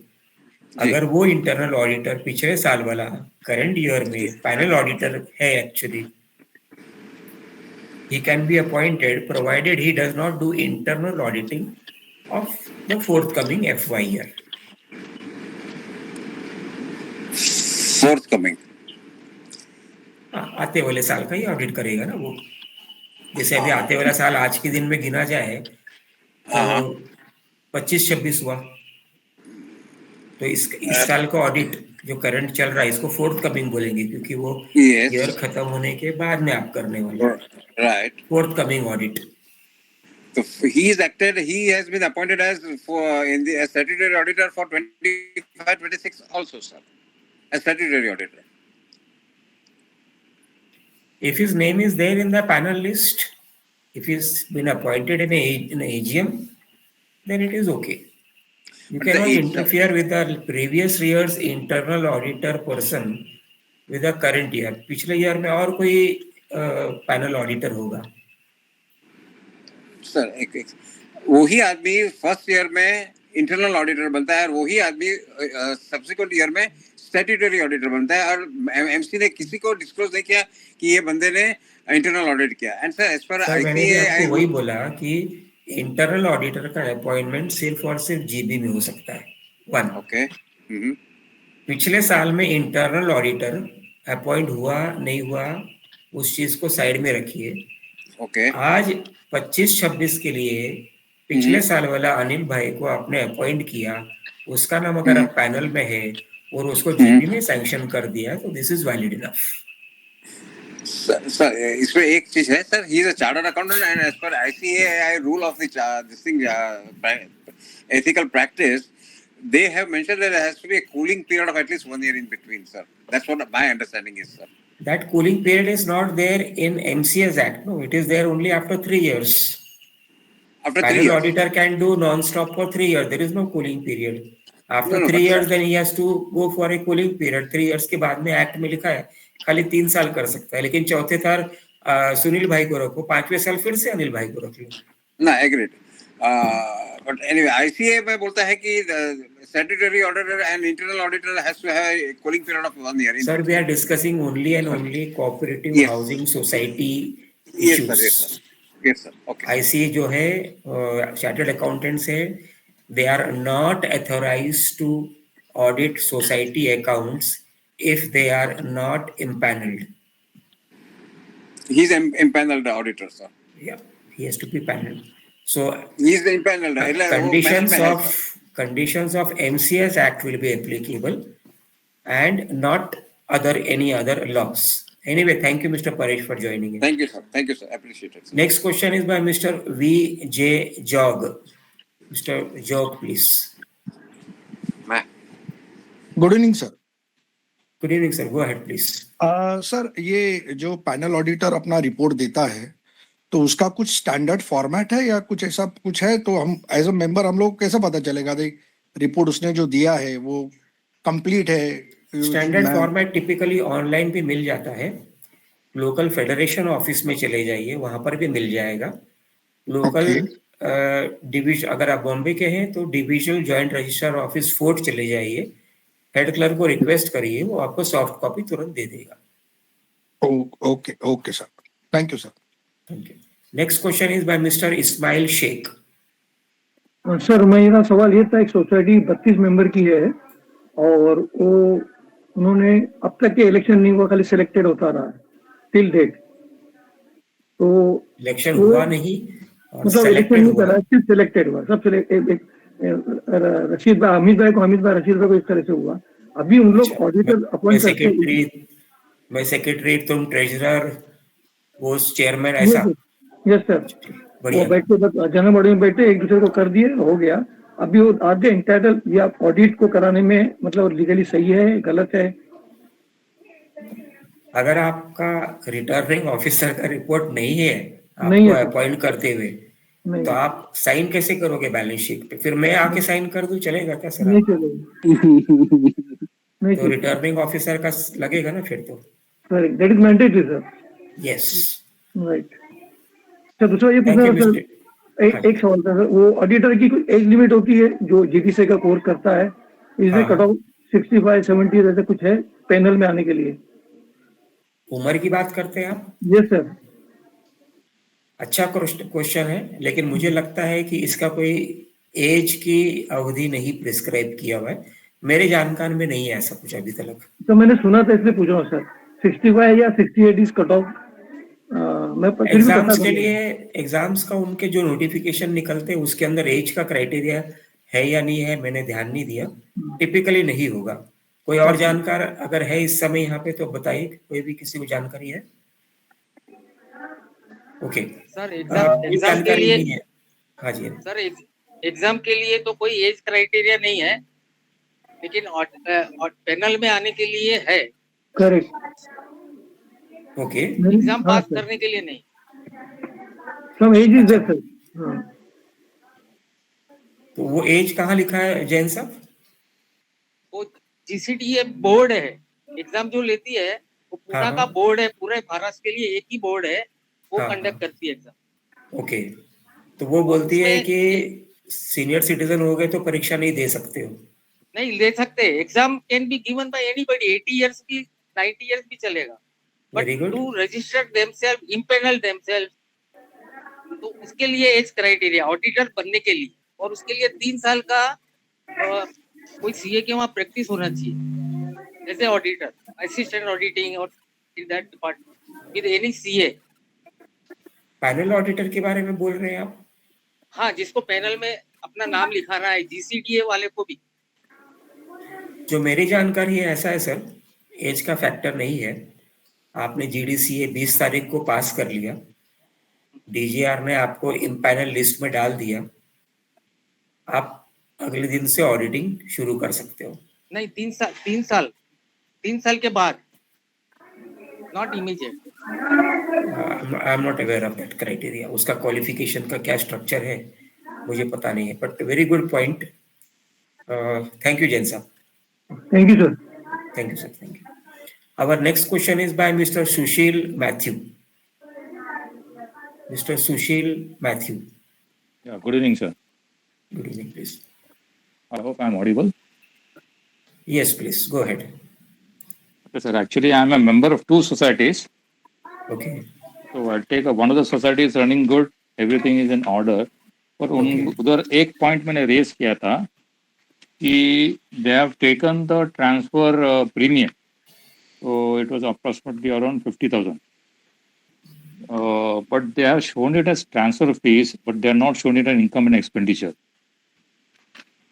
अगर वो इंटरनल ऑडिटर पिछले साल वाला करंट ईयर में पैनल ऑडिटर है actually, he can be appointed provided he does not do internal auditing of the forthcoming FY year. forthcoming. आते वाले साल का ही ऑडिट करेगा ना वो। जैसे अभी आते वाला साल आज के दिन में गिना जाए तो 25-26 हुआ, तो इस साल का ऑडिट जो करंट चल रहा है इसको फोर्थ कमिंग बोलेंगे, क्योंकि वो ईयर खत्म होने के बाद में आप करने वाले हैं। Right, fourth coming audit. So he has been appointed as statutory auditor for 25-26 also, sir, as statutory auditor. If his name is there in the panel list, if he's been appointed in an AGM, then it is okay. You cannot interfere with the previous year's internal auditor person with the current year. पिछले year में और कोई panel auditor होगा sir? वही आदमी first year में internal auditor बनता है और वही आदमी सब्सिक्वेंट ईयर में स्टैट्यूटरी ऑडिटर बनता है, और एमसी ने किसी को डिस्क्लोज नहीं किया कि ये बंदे ने इंटरनल ऑडिट किया। एंड सर, एज पर मैंने वही बोला कि इंटरनल ऑडिटर का अपॉइंटमेंट सिर्फ और सिर्फ जीबी में हो सकता है। One, okay. पिछले साल में इंटरनल ऑडिटर अपॉइंट हुआ नहीं हुआ उस चीज को साइड में रखिए। ओके, आज 25-26 के लिए पिछले साल वाला अनिल भाई को आपने अपॉइंट किया, उसका नाम अगर आप पैनल में है और उसको जीबी में सैंक्शन कर दिया तो this is valid enough. Sir, इसमें एक चीज है sir, he is a chartered accountant and as per ICAI rule of this thing ethical practice, they have mentioned that there has to be a cooling period of at least 1 year in between, sir. That's what my understanding is, sir. That cooling period is not there in MCS Act. No, it is there only after 3 years. After 3 Panel years. auditor can do non-stop for 3 years. There is no cooling period. After No, 3 but years, then he has to go for a cooling period. 3 years के बाद में act में लिखा है खाली 3 साल कर सकता है, लेकिन चौथे साल सुनील भाई को रखो, 5वें साल फिर से अनिल भाई को रख लो. ना एग्रीड. बट एनीवे आईसीए में बोलता है कि statutory auditor and internal auditor has to have a cooling period of 1 year. Sir, we are discussing only and only cooperative Yes. housing society Yes, issues. sir. Yes, sir. Yes, sir. Okay. ICA जो है chartered accountants है, they are not authorized to audit society accounts if they are not impaneled. He's impaneled auditor, sir. Yeah, he has to be paneled. So He's the impaneled. conditions of MCS Act will be applicable and not any other laws. Anyway, thank you, Mr. Paresh, for joining in. Thank you, sir. Thank you, sir. Appreciate it, sir. Next question is by Mr. V.J. Jog. Mr. Jog, please. Good evening sir. Good evening, sir. Go ahead, please. Sir ये जो panel auditor अपना report देता है तो उसका कुछ standard format है या कुछ ऐसा कुछ है, तो हम एज अ मेंबर हम लोग कैसे पता चलेगा भाई रिपोर्ट उसने जो दिया है वो कंप्लीट है? स्टैंडर्ड फॉर्मेट टिपिकली ऑनलाइन भी मिल जाता है. लोकल फेडरेशन ऑफिस में चले जाइए, वहां पर भी मिल जाएगा. लोकल डिवीजन, अगर आप बॉम्बे के हैं तो divisional joint registrar office fort चले जाइए, हेड क्लर्क को रिक्वेस्ट करिए, वो आपको सॉफ्ट कॉपी तुरंत दे देगा. Okay okay sir, thank you sir. Thank you. Next question is by mister Ismail Shaikh. Sir मेरा सवाल ये था, एक सोसाइटी 32 मेंबर की है और वो उन्होंने अब तक के इलेक्शन नहीं हुआ, खाली सिलेक्टेड होता रहा टिल डेट. तो इलेक्शन हुआ नहीं और मतलब इलेक्शन नहीं करा, सिर्फ सिलेक्टेड हुआ. सब रशीद भाई, हमीद भाई को हमीद भाई, रशीद भाई को इस तरह से हुआ. अभी उन लोग ऑडिटर अपॉइंट करते हैं. मैं सेक्रेटरी, तुम ट्रेजरर, वो चेयरमैन, ऐसा? Yes sir. वो बैठे जनरल बॉडी में बैठे, एक दूसरे को कर दिए, हो गया. अभी वो आगे इंटाइटल या ऑडिट को कराने में मतलब लीगली सही है, गलत है? अगर आपका रिटर्निंग ऑफिसर का रिपोर्ट नहीं है आपको अपॉइंट करते हुए, तो आप साइन कैसे करोगे बैलेंस शीट पे? फिर मैं आके साइन कर दूं, चलेगा क्या सर? नहीं चलेगा. तो रिटर्निंग ऑफिसर का लगेगा ना फिर तो. That is mandatory sir. Yes, right. Sir दूसरा ये पूछना सर, एक सवाल था सर, वो ऑडिटर की कोई एज लिमिट होती है जो जीडीसी का कोर्स करता है? इसमें कट ऑफ 65, 70 ऐसा कुछ है पैनल में आने के लिए? उम्र की बात करते हैं आप? Yes sir. अच्छा क्वेश्चन है, लेकिन मुझे लगता है कि इसका कोई एज की अवधि नहीं प्रिस्क्राइब किया हुआ है. मेरे जानकार में नहीं है ऐसा कुछ अभी तक. तो मैंने सुना था इसलिए पूछ रहा हूँ सर. 65 या 68 इज कट ऑफ. एग्जाम्स के लिए, एग्जाम्स का उनके जो नोटिफिकेशन निकलते हैं उसके अंदर एज का क्राइटेरिया है या नहीं है, मैंने ध्यान नहीं दिया. टिपिकली नहीं होगा. कोई और जानकार अगर है इस समय यहाँ पे तो बताइए, कोई भी किसी को जानकारी है? ओके सर, एग्जाम के लिए नहीं है. हाँ जी सर, एग्जाम के लिए तो कोई एज क्राइटेरिया नहीं है, लेकिन पैनल में आने के लिए है. करेक्ट. ओके. एग्जाम पास करने के लिए नहीं. सम एज इज देयर सर. तो वो एज कहाँ लिखा है जैन साहब? वो जीसीडीए बोर्ड है, एग्जाम जो लेती है वो पूरा का बोर्ड है, पूरे महाराष्ट्र के लिए एक ही बोर्ड है, वो कंडक्ट करती है एग्जाम. ओके. तो वो बोलती है कि सीनियर सिटीजन हो गए तो परीक्षा नहीं दे सकते हो? नहीं दे सकते. Exam can be given by anybody. 80 years भी, 90 इयर्स भी चलेगा. But to register themselves, impanel themselves, तो उसके लिए एज क्राइटेरिया ऑडिटर बनने के लिए, और उसके लिए 3 साल का कोई सीए के वहाँ प्रैक्टिस होना चाहिए as a auditor, assistant auditing और in that department with any CA. Panel auditor के बारे में बोल रहे हैं आप? हाँ, जिसको पैनल में अपना नाम लिखाना है, जीसीडीए वाले को भी. जो मेरी जानकारी है ऐसा है सर, एज का फैक्टर नहीं है. आपने जीडीसीए 20 तारीख को पास कर लिया, डीजीआर ने आपको इम्पैनल लिस्ट में डाल दिया, आप अगले दिन से ऑडिटिंग शुरू कर सकते हो. नहीं, 3 साल के बाद. not immediate. I'm not aware of that criteria. उसका qualification का क्या structure है मुझे पता नहीं है. But very good point. Thank you, Jain sir. Thank you, sir. Thank you, sir. Thank you. Our next question is by Mr. Sushil Matthew. Mr. Sushil Matthew. Yeah, good evening, sir. Good evening, please. I hope I'm audible. Yes, please. Go ahead. Okay, sir. Actually, I'm a member of two societies. Okay. So I'll take one of the societies running good. Everything is in order. पर उधर एक point मैंने race किया था कि they have taken the transfer premium. So it was approximately around 50,000. But they have shown it as transfer fees, but they are not shown it as income and expenditure.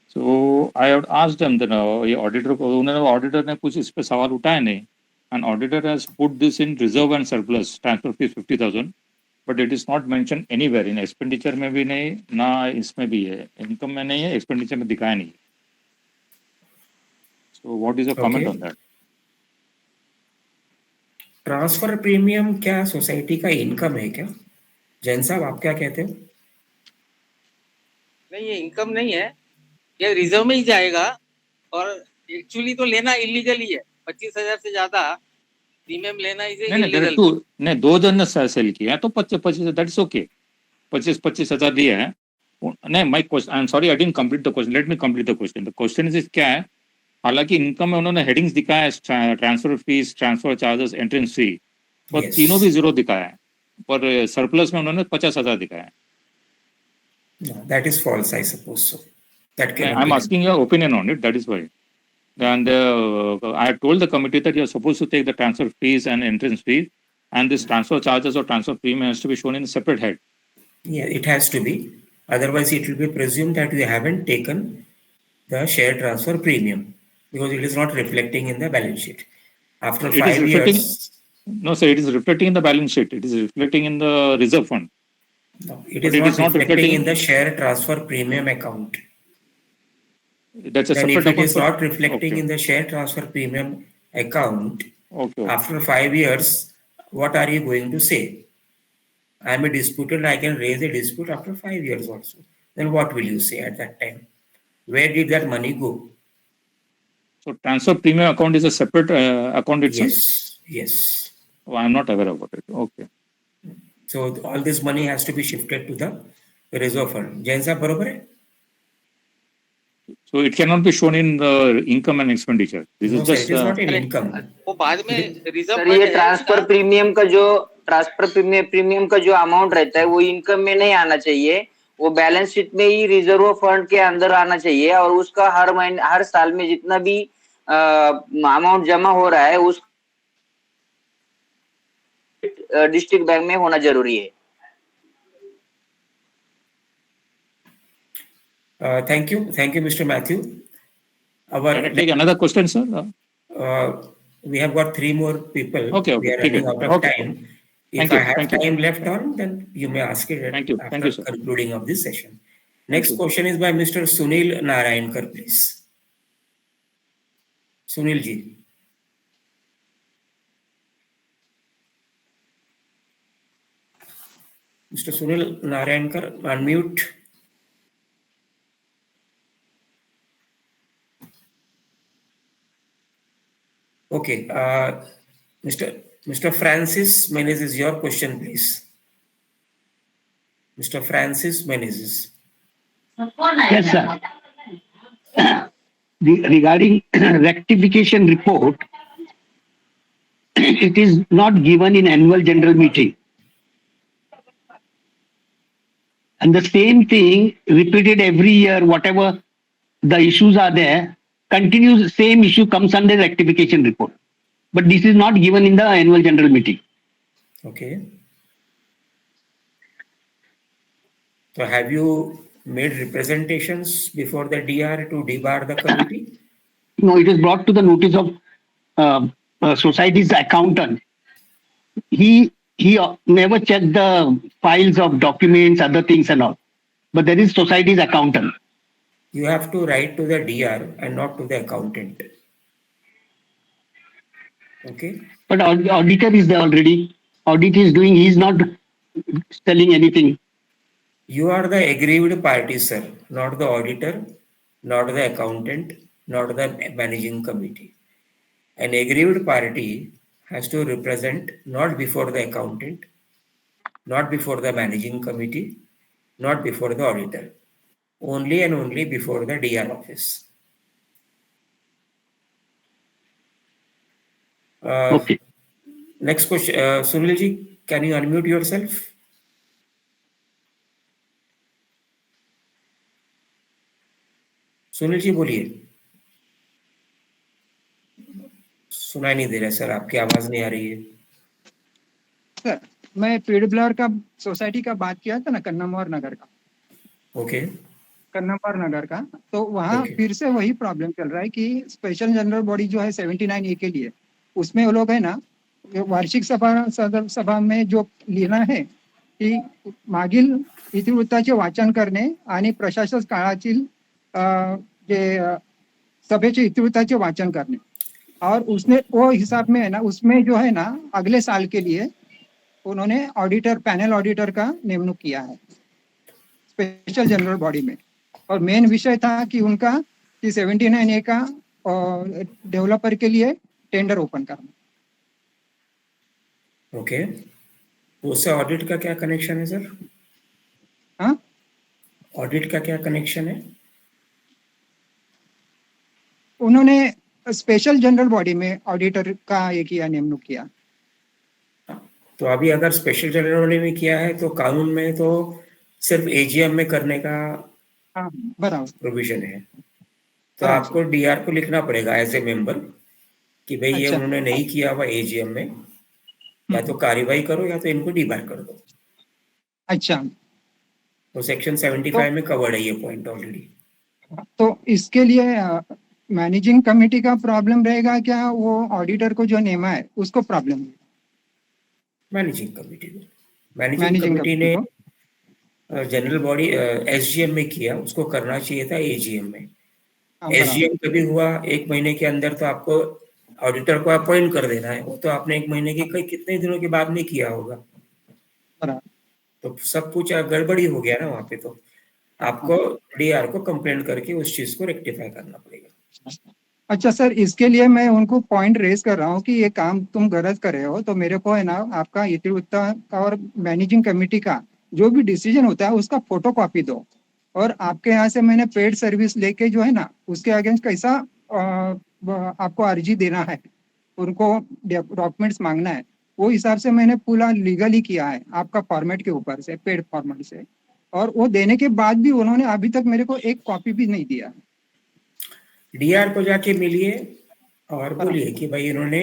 So I have asked them that ये auditor ने कुछ इस पे सवाल उठाया नहीं, and auditor has put this in reserve and surplus transfer fees 50,000, but it is not mentioned anywhere in expenditure में भी नहीं, ना इसमें भी है, income में नहीं है, expenditure में दिखाया नहीं. So what is your comment on that? Transfer premium क्या सोसाइटी का इनकम है क्या? जैन साहब आप क्या कहते हो? नहीं, ये इनकम नहीं है, ये रिजर्व में ही जाएगा और एक्चुअली तो लेना इलीगल ही है. 25,000 से ज्यादा प्रीमियम लेना इलीगल. नहीं, 2 जन ने सेल किया तो 25,000, दैट इज ओके. 25,000 दिया है. नहीं, my question, I am sorry, I didn't complete the question. Let me complete the question. The question is क्या है, हालांकि इनकम में उन्होंने हेडिंग्स दिखाया है, transfer fees, transfer charges, entrance fee, पर तीनों भी जीरो दिखाया है, पर सरप्लस में उन्होंने 50,000 दिखाया है. That is false, I suppose so. That can I'm asking your opinion on it, that is why. And I told the committee that you're supposed to take the transfer fees and entrance fees, and this transfer charges or transfer premium has to be shown in a separate head. Yeah, it has to be. Otherwise, it will be presumed that you haven't taken the share transfer premium because it is not reflecting in the balance sheet. After 5 years. No, sir, it is reflecting in the balance sheet. It is reflecting in the reserve fund. No, it is not reflecting in the share transfer premium account. That's a then separate if it account. is not reflecting in the share transfer premium account, okay. After 5 years, what are you going to say? I am a disputant, I can raise a dispute after 5 years also. Then what will you say at that time? Where did that money go? So transfer premium account is a separate account itself? Yes. Oh, I am not aware about it. Okay. So all this money has to be shifted to the reserve fund. Jain sahab, barobar hai? So it cannot be shown in the income and expenditure. This No, is sir, just it is not an income. वो बाद में reserve. Sir, ये transfer premium का जो amount रहता है वो income में नहीं आना चाहिए, वो बैलेंस शीट में ही रिजर्व फंड के अंदर आना चाहिए, और उसका हर साल में जितना भी अमाउंट जमा हो रहा है उस डिस्ट्रिक्ट बैंक में होना जरूरी है. Thank you, Mr. Matthew. Can I take another question, sir? We have got 3 more people. Okay. We are running out of time. If I have time left on, then you may ask it after sir. Concluding of this session. Next question is by Mr. Sunil Narayankar, please. Sunil ji. Mr. Sunil Narayankar, unmute. Okay, Mr. Francis Menezes, your question, please. Mr. Francis Menezes. Yes, sir. Regarding rectification report, it is not given in annual general meeting. And the same thing repeated every year, whatever the issues are there, continues, same issue comes under rectification report. But this is not given in the annual general meeting. Okay. So have you made representations before the DR to debar the committee? No, it is brought to the notice of society's accountant. He never checked the files of documents, other things and all. But there is society's accountant. You have to write to the DR and not to the accountant. Okay. But auditor is there already. Audit is doing. He is not telling anything. You are the aggrieved party, sir, not the auditor, not the accountant, not the managing committee. An aggrieved party has to represent not before the accountant, not before the managing committee, not before the auditor, only and only before the DR office. Okay. Next question, Sunilji, can you unmute yourself? Sunil ji बोलिए। सुनाई नहीं दे रहा sir, आपकी आवाज नहीं आ रही है। Sir मैं पीडब्ल्यूआर का सोसाइटी का बात किया था ना, कन्नमवार नगर का। ओके। कन्नमवार नगर का, तो वहाँ फिर से वही प्रॉब्लम चल रहा है कि स्पेशल जनरल बॉडी जो है 79A के लिए, उसमें वो लोग है ना, वार्षिक सभा में जो लिहिणं आहे की मागील इतिवृत्ताचे वाचन करणे आणि प्रशासक काळातील जे सभेचे इतिवृत्ताचे वाचन करने, और उसने वो हिसाब में है ना, उसमें जो है ना अगले साल के लिए उन्होंने ऑडिटर, पैनल ऑडिटर का नियुक्त किया है स्पेशल जनरल बॉडी में। और मेन विषय था कि उनका कि 79A का डेवलपर के लिए टेंडर ओपन करना। ओके, उससे ऑडिट का क्या कनेक्शन है सर? हाँ, ऑडिट का क्या कनेक्शन है? उन्होंने स्पेशल जनरल बॉडी में ऑडिटर का ये किया, नियुक्त किया। तो अभी अगर स्पेशल जनरल बॉडी में किया है तो कानून में तो सिर्फ एजीएम में करने का प्रोविजन है। तो आपको डीआर को लिखना पड़ेगा एज ए मेंबर कि भाई ये उन्होंने नहीं किया हुआ एजीएम में, या तो कार्रवाई करो या तो इनको डीबार कर दो। अच्छा, तो सेक्शन 75 में कवर्ड है ये पॉइंट ऑलरेडी। तो इसके लिए मैनेजिंग कमेटी का प्रॉब्लम रहेगा क्या? वो ऑडिटर को जो नेमा है उसको प्रॉब्लम? मैनेजिंग कमेटी को, मैनेजिंग कमेटी ने जनरल बॉडी एसजीएम में किया, उसको करना चाहिए था एजीएम में। एसजीएम कभी हुआ 1 महीने के अंदर, तो आपको ऑडिटर को अपॉइंट कर देना है। वो तो आपने 1 महीने के कितने दिनों के बाद नहीं किया होगा, तो सब कुछ गड़बड़ी हो गया ना वहां पे। तो आपको डीआर को कंप्लेंट करके उस चीज को रेक्टिफाई करना पड़ेगा। अच्छा सर, इसके लिए मैं उनको पॉइंट रेज कर रहा हूँ कि ये काम तुम गलत कर रहे हो, तो मेरे को है ना आपका इतिवृत्ता का और मैनेजिंग कमेटी का जो भी डिसीजन होता है उसका फोटो कॉपी दो, और आपके यहाँ से मैंने पेड सर्विस लेके जो है ना उसके अगेंस्ट कैसा आपको अर्जी देना है, उनको डॉक्यूमेंट्स मांगना है, वो हिसाब से मैंने पूरा लीगली किया है आपका फॉर्मेट के ऊपर से, पेड फॉर्मेट से। और वो देने के बाद भी उन्होंने अभी तक मेरे को एक कॉपी भी नहीं दिया। डीआर को जाके मिलिए और बोलिए कि भाई इन्होंने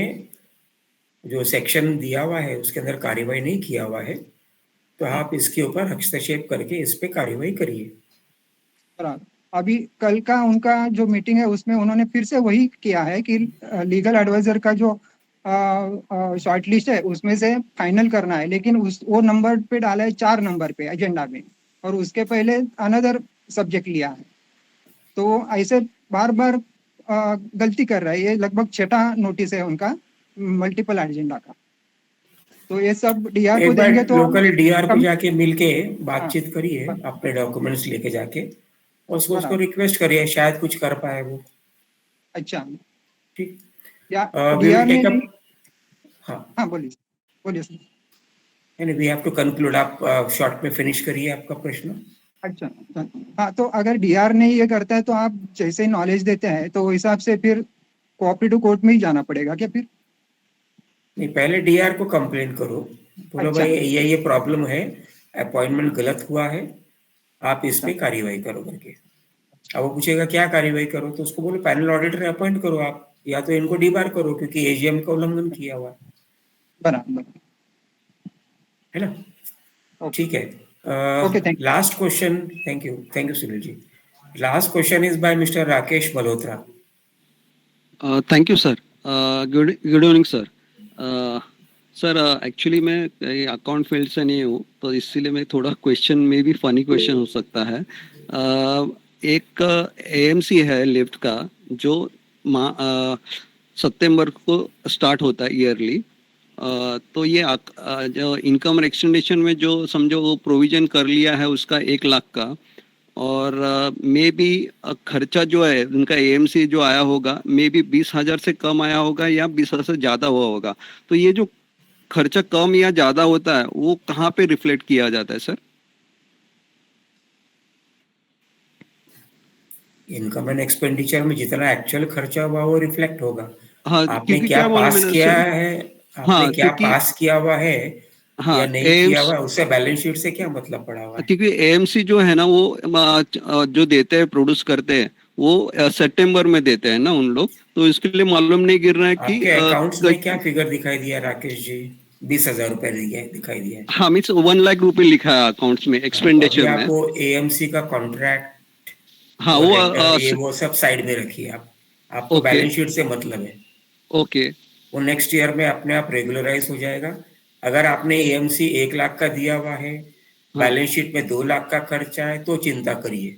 जो सेक्शन दिया हुआ है उसके अंदर कार्रवाई नहीं किया हुआ है, तो आप इसके ऊपर हस्तक्षेप करके इस पे कार्रवाई करिए। अभी कल का उनका जो मीटिंग है उसमें उन्होंने फिर से वही किया है कि लीगल एडवाइजर का जो शॉर्ट लिस्ट है उसमें से फाइनल करना है, लेकिन वो नंबर पे डाला है 4 नंबर पे एजेंडा में, और उसके पहले अनदर सब्जेक्ट लिया है। तो ऐसे बार बार गलती कर रहा है। ये लगभग 6ठा नोटिस है उनका मल्टीपल एजेंडा का। तो ये सब डीआर को देंगे तो लोकल डीआर को जाके मिलके बातचीत करिए, अपने डॉक्यूमेंट्स लेके जाके, और उसको रिक्वेस्ट करिए, शायद कुछ कर पाए वो। अच्छा, ठीक। डीआर ने हाँ बोलिए sir. We have to conclude. आप शॉर्ट में फिनिश करिए आपका प्रश्न। अच्छा, हाँ, तो अगर डीआर ने ये करता है तो आप जैसे नॉलेज देते हैं तो हिसाब से फिर कोऑपरेटिव कोर्ट में ही जाना पड़ेगा क्या? फिर नहीं, पहले डीआर को कंप्लेंट करो, बोलो भाई ये प्रॉब्लम है, अपॉइंटमेंट गलत हुआ है, आप इस पे कार्रवाई करो करके। अब वो पूछेगा क्या कार्रवाई करो, तो उसको बोलो पैनल ऑडिटर अपॉइंट करो आप, या तो इनको डीबार करो क्योंकि एजीएम का उल्लंघन किया हुआ है। बराबर है ना? ठीक है। Last question. Thank you Sunil ji. Last question is by mister Rakesh Malhotra. Thank you sir. Good evening sir. Sir actually मैं अकाउंट फील्ड से नहीं हूँ, तो इसीलिए मैं थोड़ा क्वेश्चन में भी फनी क्वेश्चन हो सकता है। एक एएमसी है लिफ्ट का, जो सितंबर को स्टार्ट होता है ईयरली। तो ये जो इनकम एक्सटेंडेशन में जो समझो वो प्रोविजन कर लिया है उसका 1 लाख का, और मे बी खर्चा जो है उनका एएमसी जो आया होगा मे बी 20,000 से कम आया होगा या 20,000 से ज्यादा हुआ होगा। तो ये जो खर्चा कम या ज्यादा होता है वो कहाँ पे रिफ्लेक्ट किया जाता है सर? इनकम एंड एक्सपेंडिचर में जितना एक्चुअल खर्चा हुआ वो रिफ्लेक्ट होगा। हाँ, आपने क्या पास किया है, आपने क्या पास किया हुआ है या नहीं किया हुआ, उससे बैलेंस शीट से क्या मतलब पड़ा हुआ है? क्योंकि एएमसी जो है ना वो जो देते हैं प्रोड्यूस करते हैं वो सितंबर में देते हैं ना उन लोग, तो इसके लिए मालूम नहीं गिर रहा है कि आपके अकाउंट्स में क्या फिगर दिखाई दिया राकेश जी? 20,000 रुपए दिखाई दिया है। हाँ, मीन्स 1 लाख रुपए लिखा है अकाउंट्स में एक्सपेंडिचर में। आपको एएमसी का कॉन्ट्रैक्ट, हाँ वो सब साइड में रखिए आपको बैलेंस शीट से मतलब है। ओके, वो नेक्स्ट ईयर में अपने आप रेगुलराइज हो जाएगा। अगर आपने एएमसी 1 लाख का दिया हुआ है, बैलेंस शीट में 2 लाख का खर्चा है, तो चिंता करिए।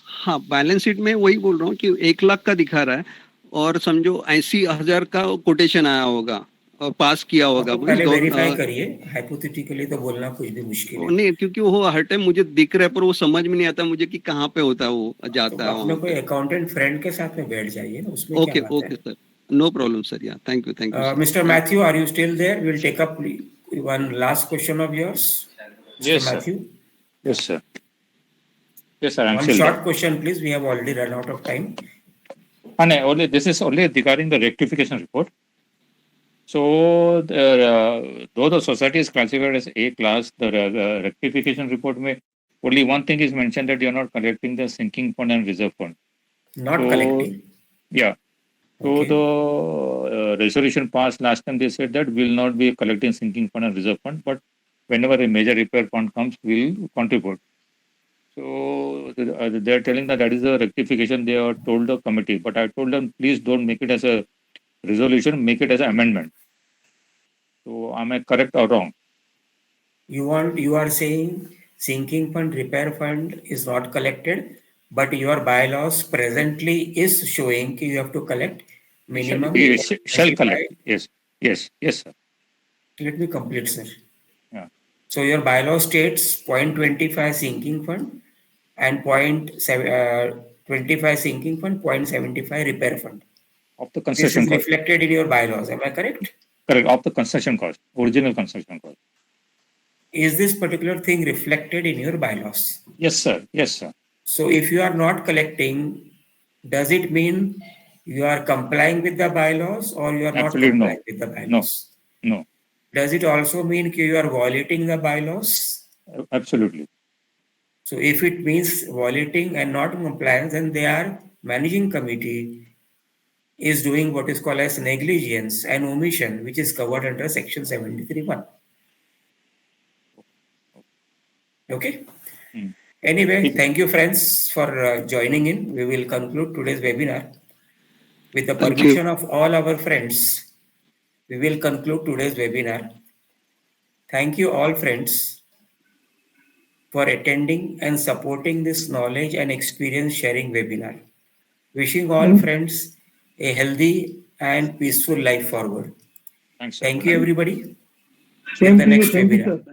हाँ, बैलेंस शीट में वही बोल रहा हूँ कि 1 लाख का दिखा रहा है और समझो 80,000 का कोटेशन आया होगा और पास किया होगा। पहले वेरीफाई करिए, हाइपोथेटिकली तो बोलना कुछ भी मुश्किल है। नहीं, क्योंकि वो हर टाइम मुझे दिख रहा है पर वो समझ में नहीं आता मुझे कि कहाँ पे होता है वो जाता है। अपने कोई अकाउंटेंट फ्रेंड के साथ में बैठ जाइए ना, उसमें ओके क्या बात है। Okay sir, no problem sir, yeah thank you Mr. Matthew, are you still there? We'll take up one last question of yours. Yes, Matthew. Yes, sir. Yes, sir. I'm One still short there. question, please. We have already run out of time. And only this is only regarding the rectification report. So, though the society is classified as A class, the rectification report may only one thing is mentioned, that you are not collecting the sinking fund and reserve fund. Not collecting. Yeah. So the resolution passed last time, they said that we will not be collecting sinking fund and reserve fund, but whenever a major repair fund comes, we will contribute. So they are telling that is a rectification they have told the committee, but I told them, please don't make it as a resolution, make it as an amendment. So am I correct or wrong? You are saying sinking fund, repair fund is not collected, but your bylaws presently is showing you have to collect minimum. Shall collect. Yes, sir. Let me complete, sir. Yeah. So your bylaw states 0.25 sinking fund and 0.25 sinking fund, 0.75 repair fund. Of the concession cost. This is reflected in your bylaws. Am I correct? Correct. Of the concession cost, original concession cost. Is this particular thing reflected in your bylaws? Yes, sir. Yes, sir. So if you are not collecting, does it mean you are complying with the bylaws or you are not complying with the bylaws? No. Does it also mean you are violating the bylaws? Absolutely. So if it means violating and not compliance, then their managing committee is doing what is called as negligence and omission, which is covered under section 73(1). Okay. Anyway, thank you friends for joining in. We will conclude today's webinar. With the permission of all our friends, we will conclude today's webinar. Thank you all friends for attending and supporting this knowledge and experience sharing webinar. Wishing all friends a healthy and peaceful life forward. Thanks. Thank you everybody. Same Till the next to you, webinar. sir.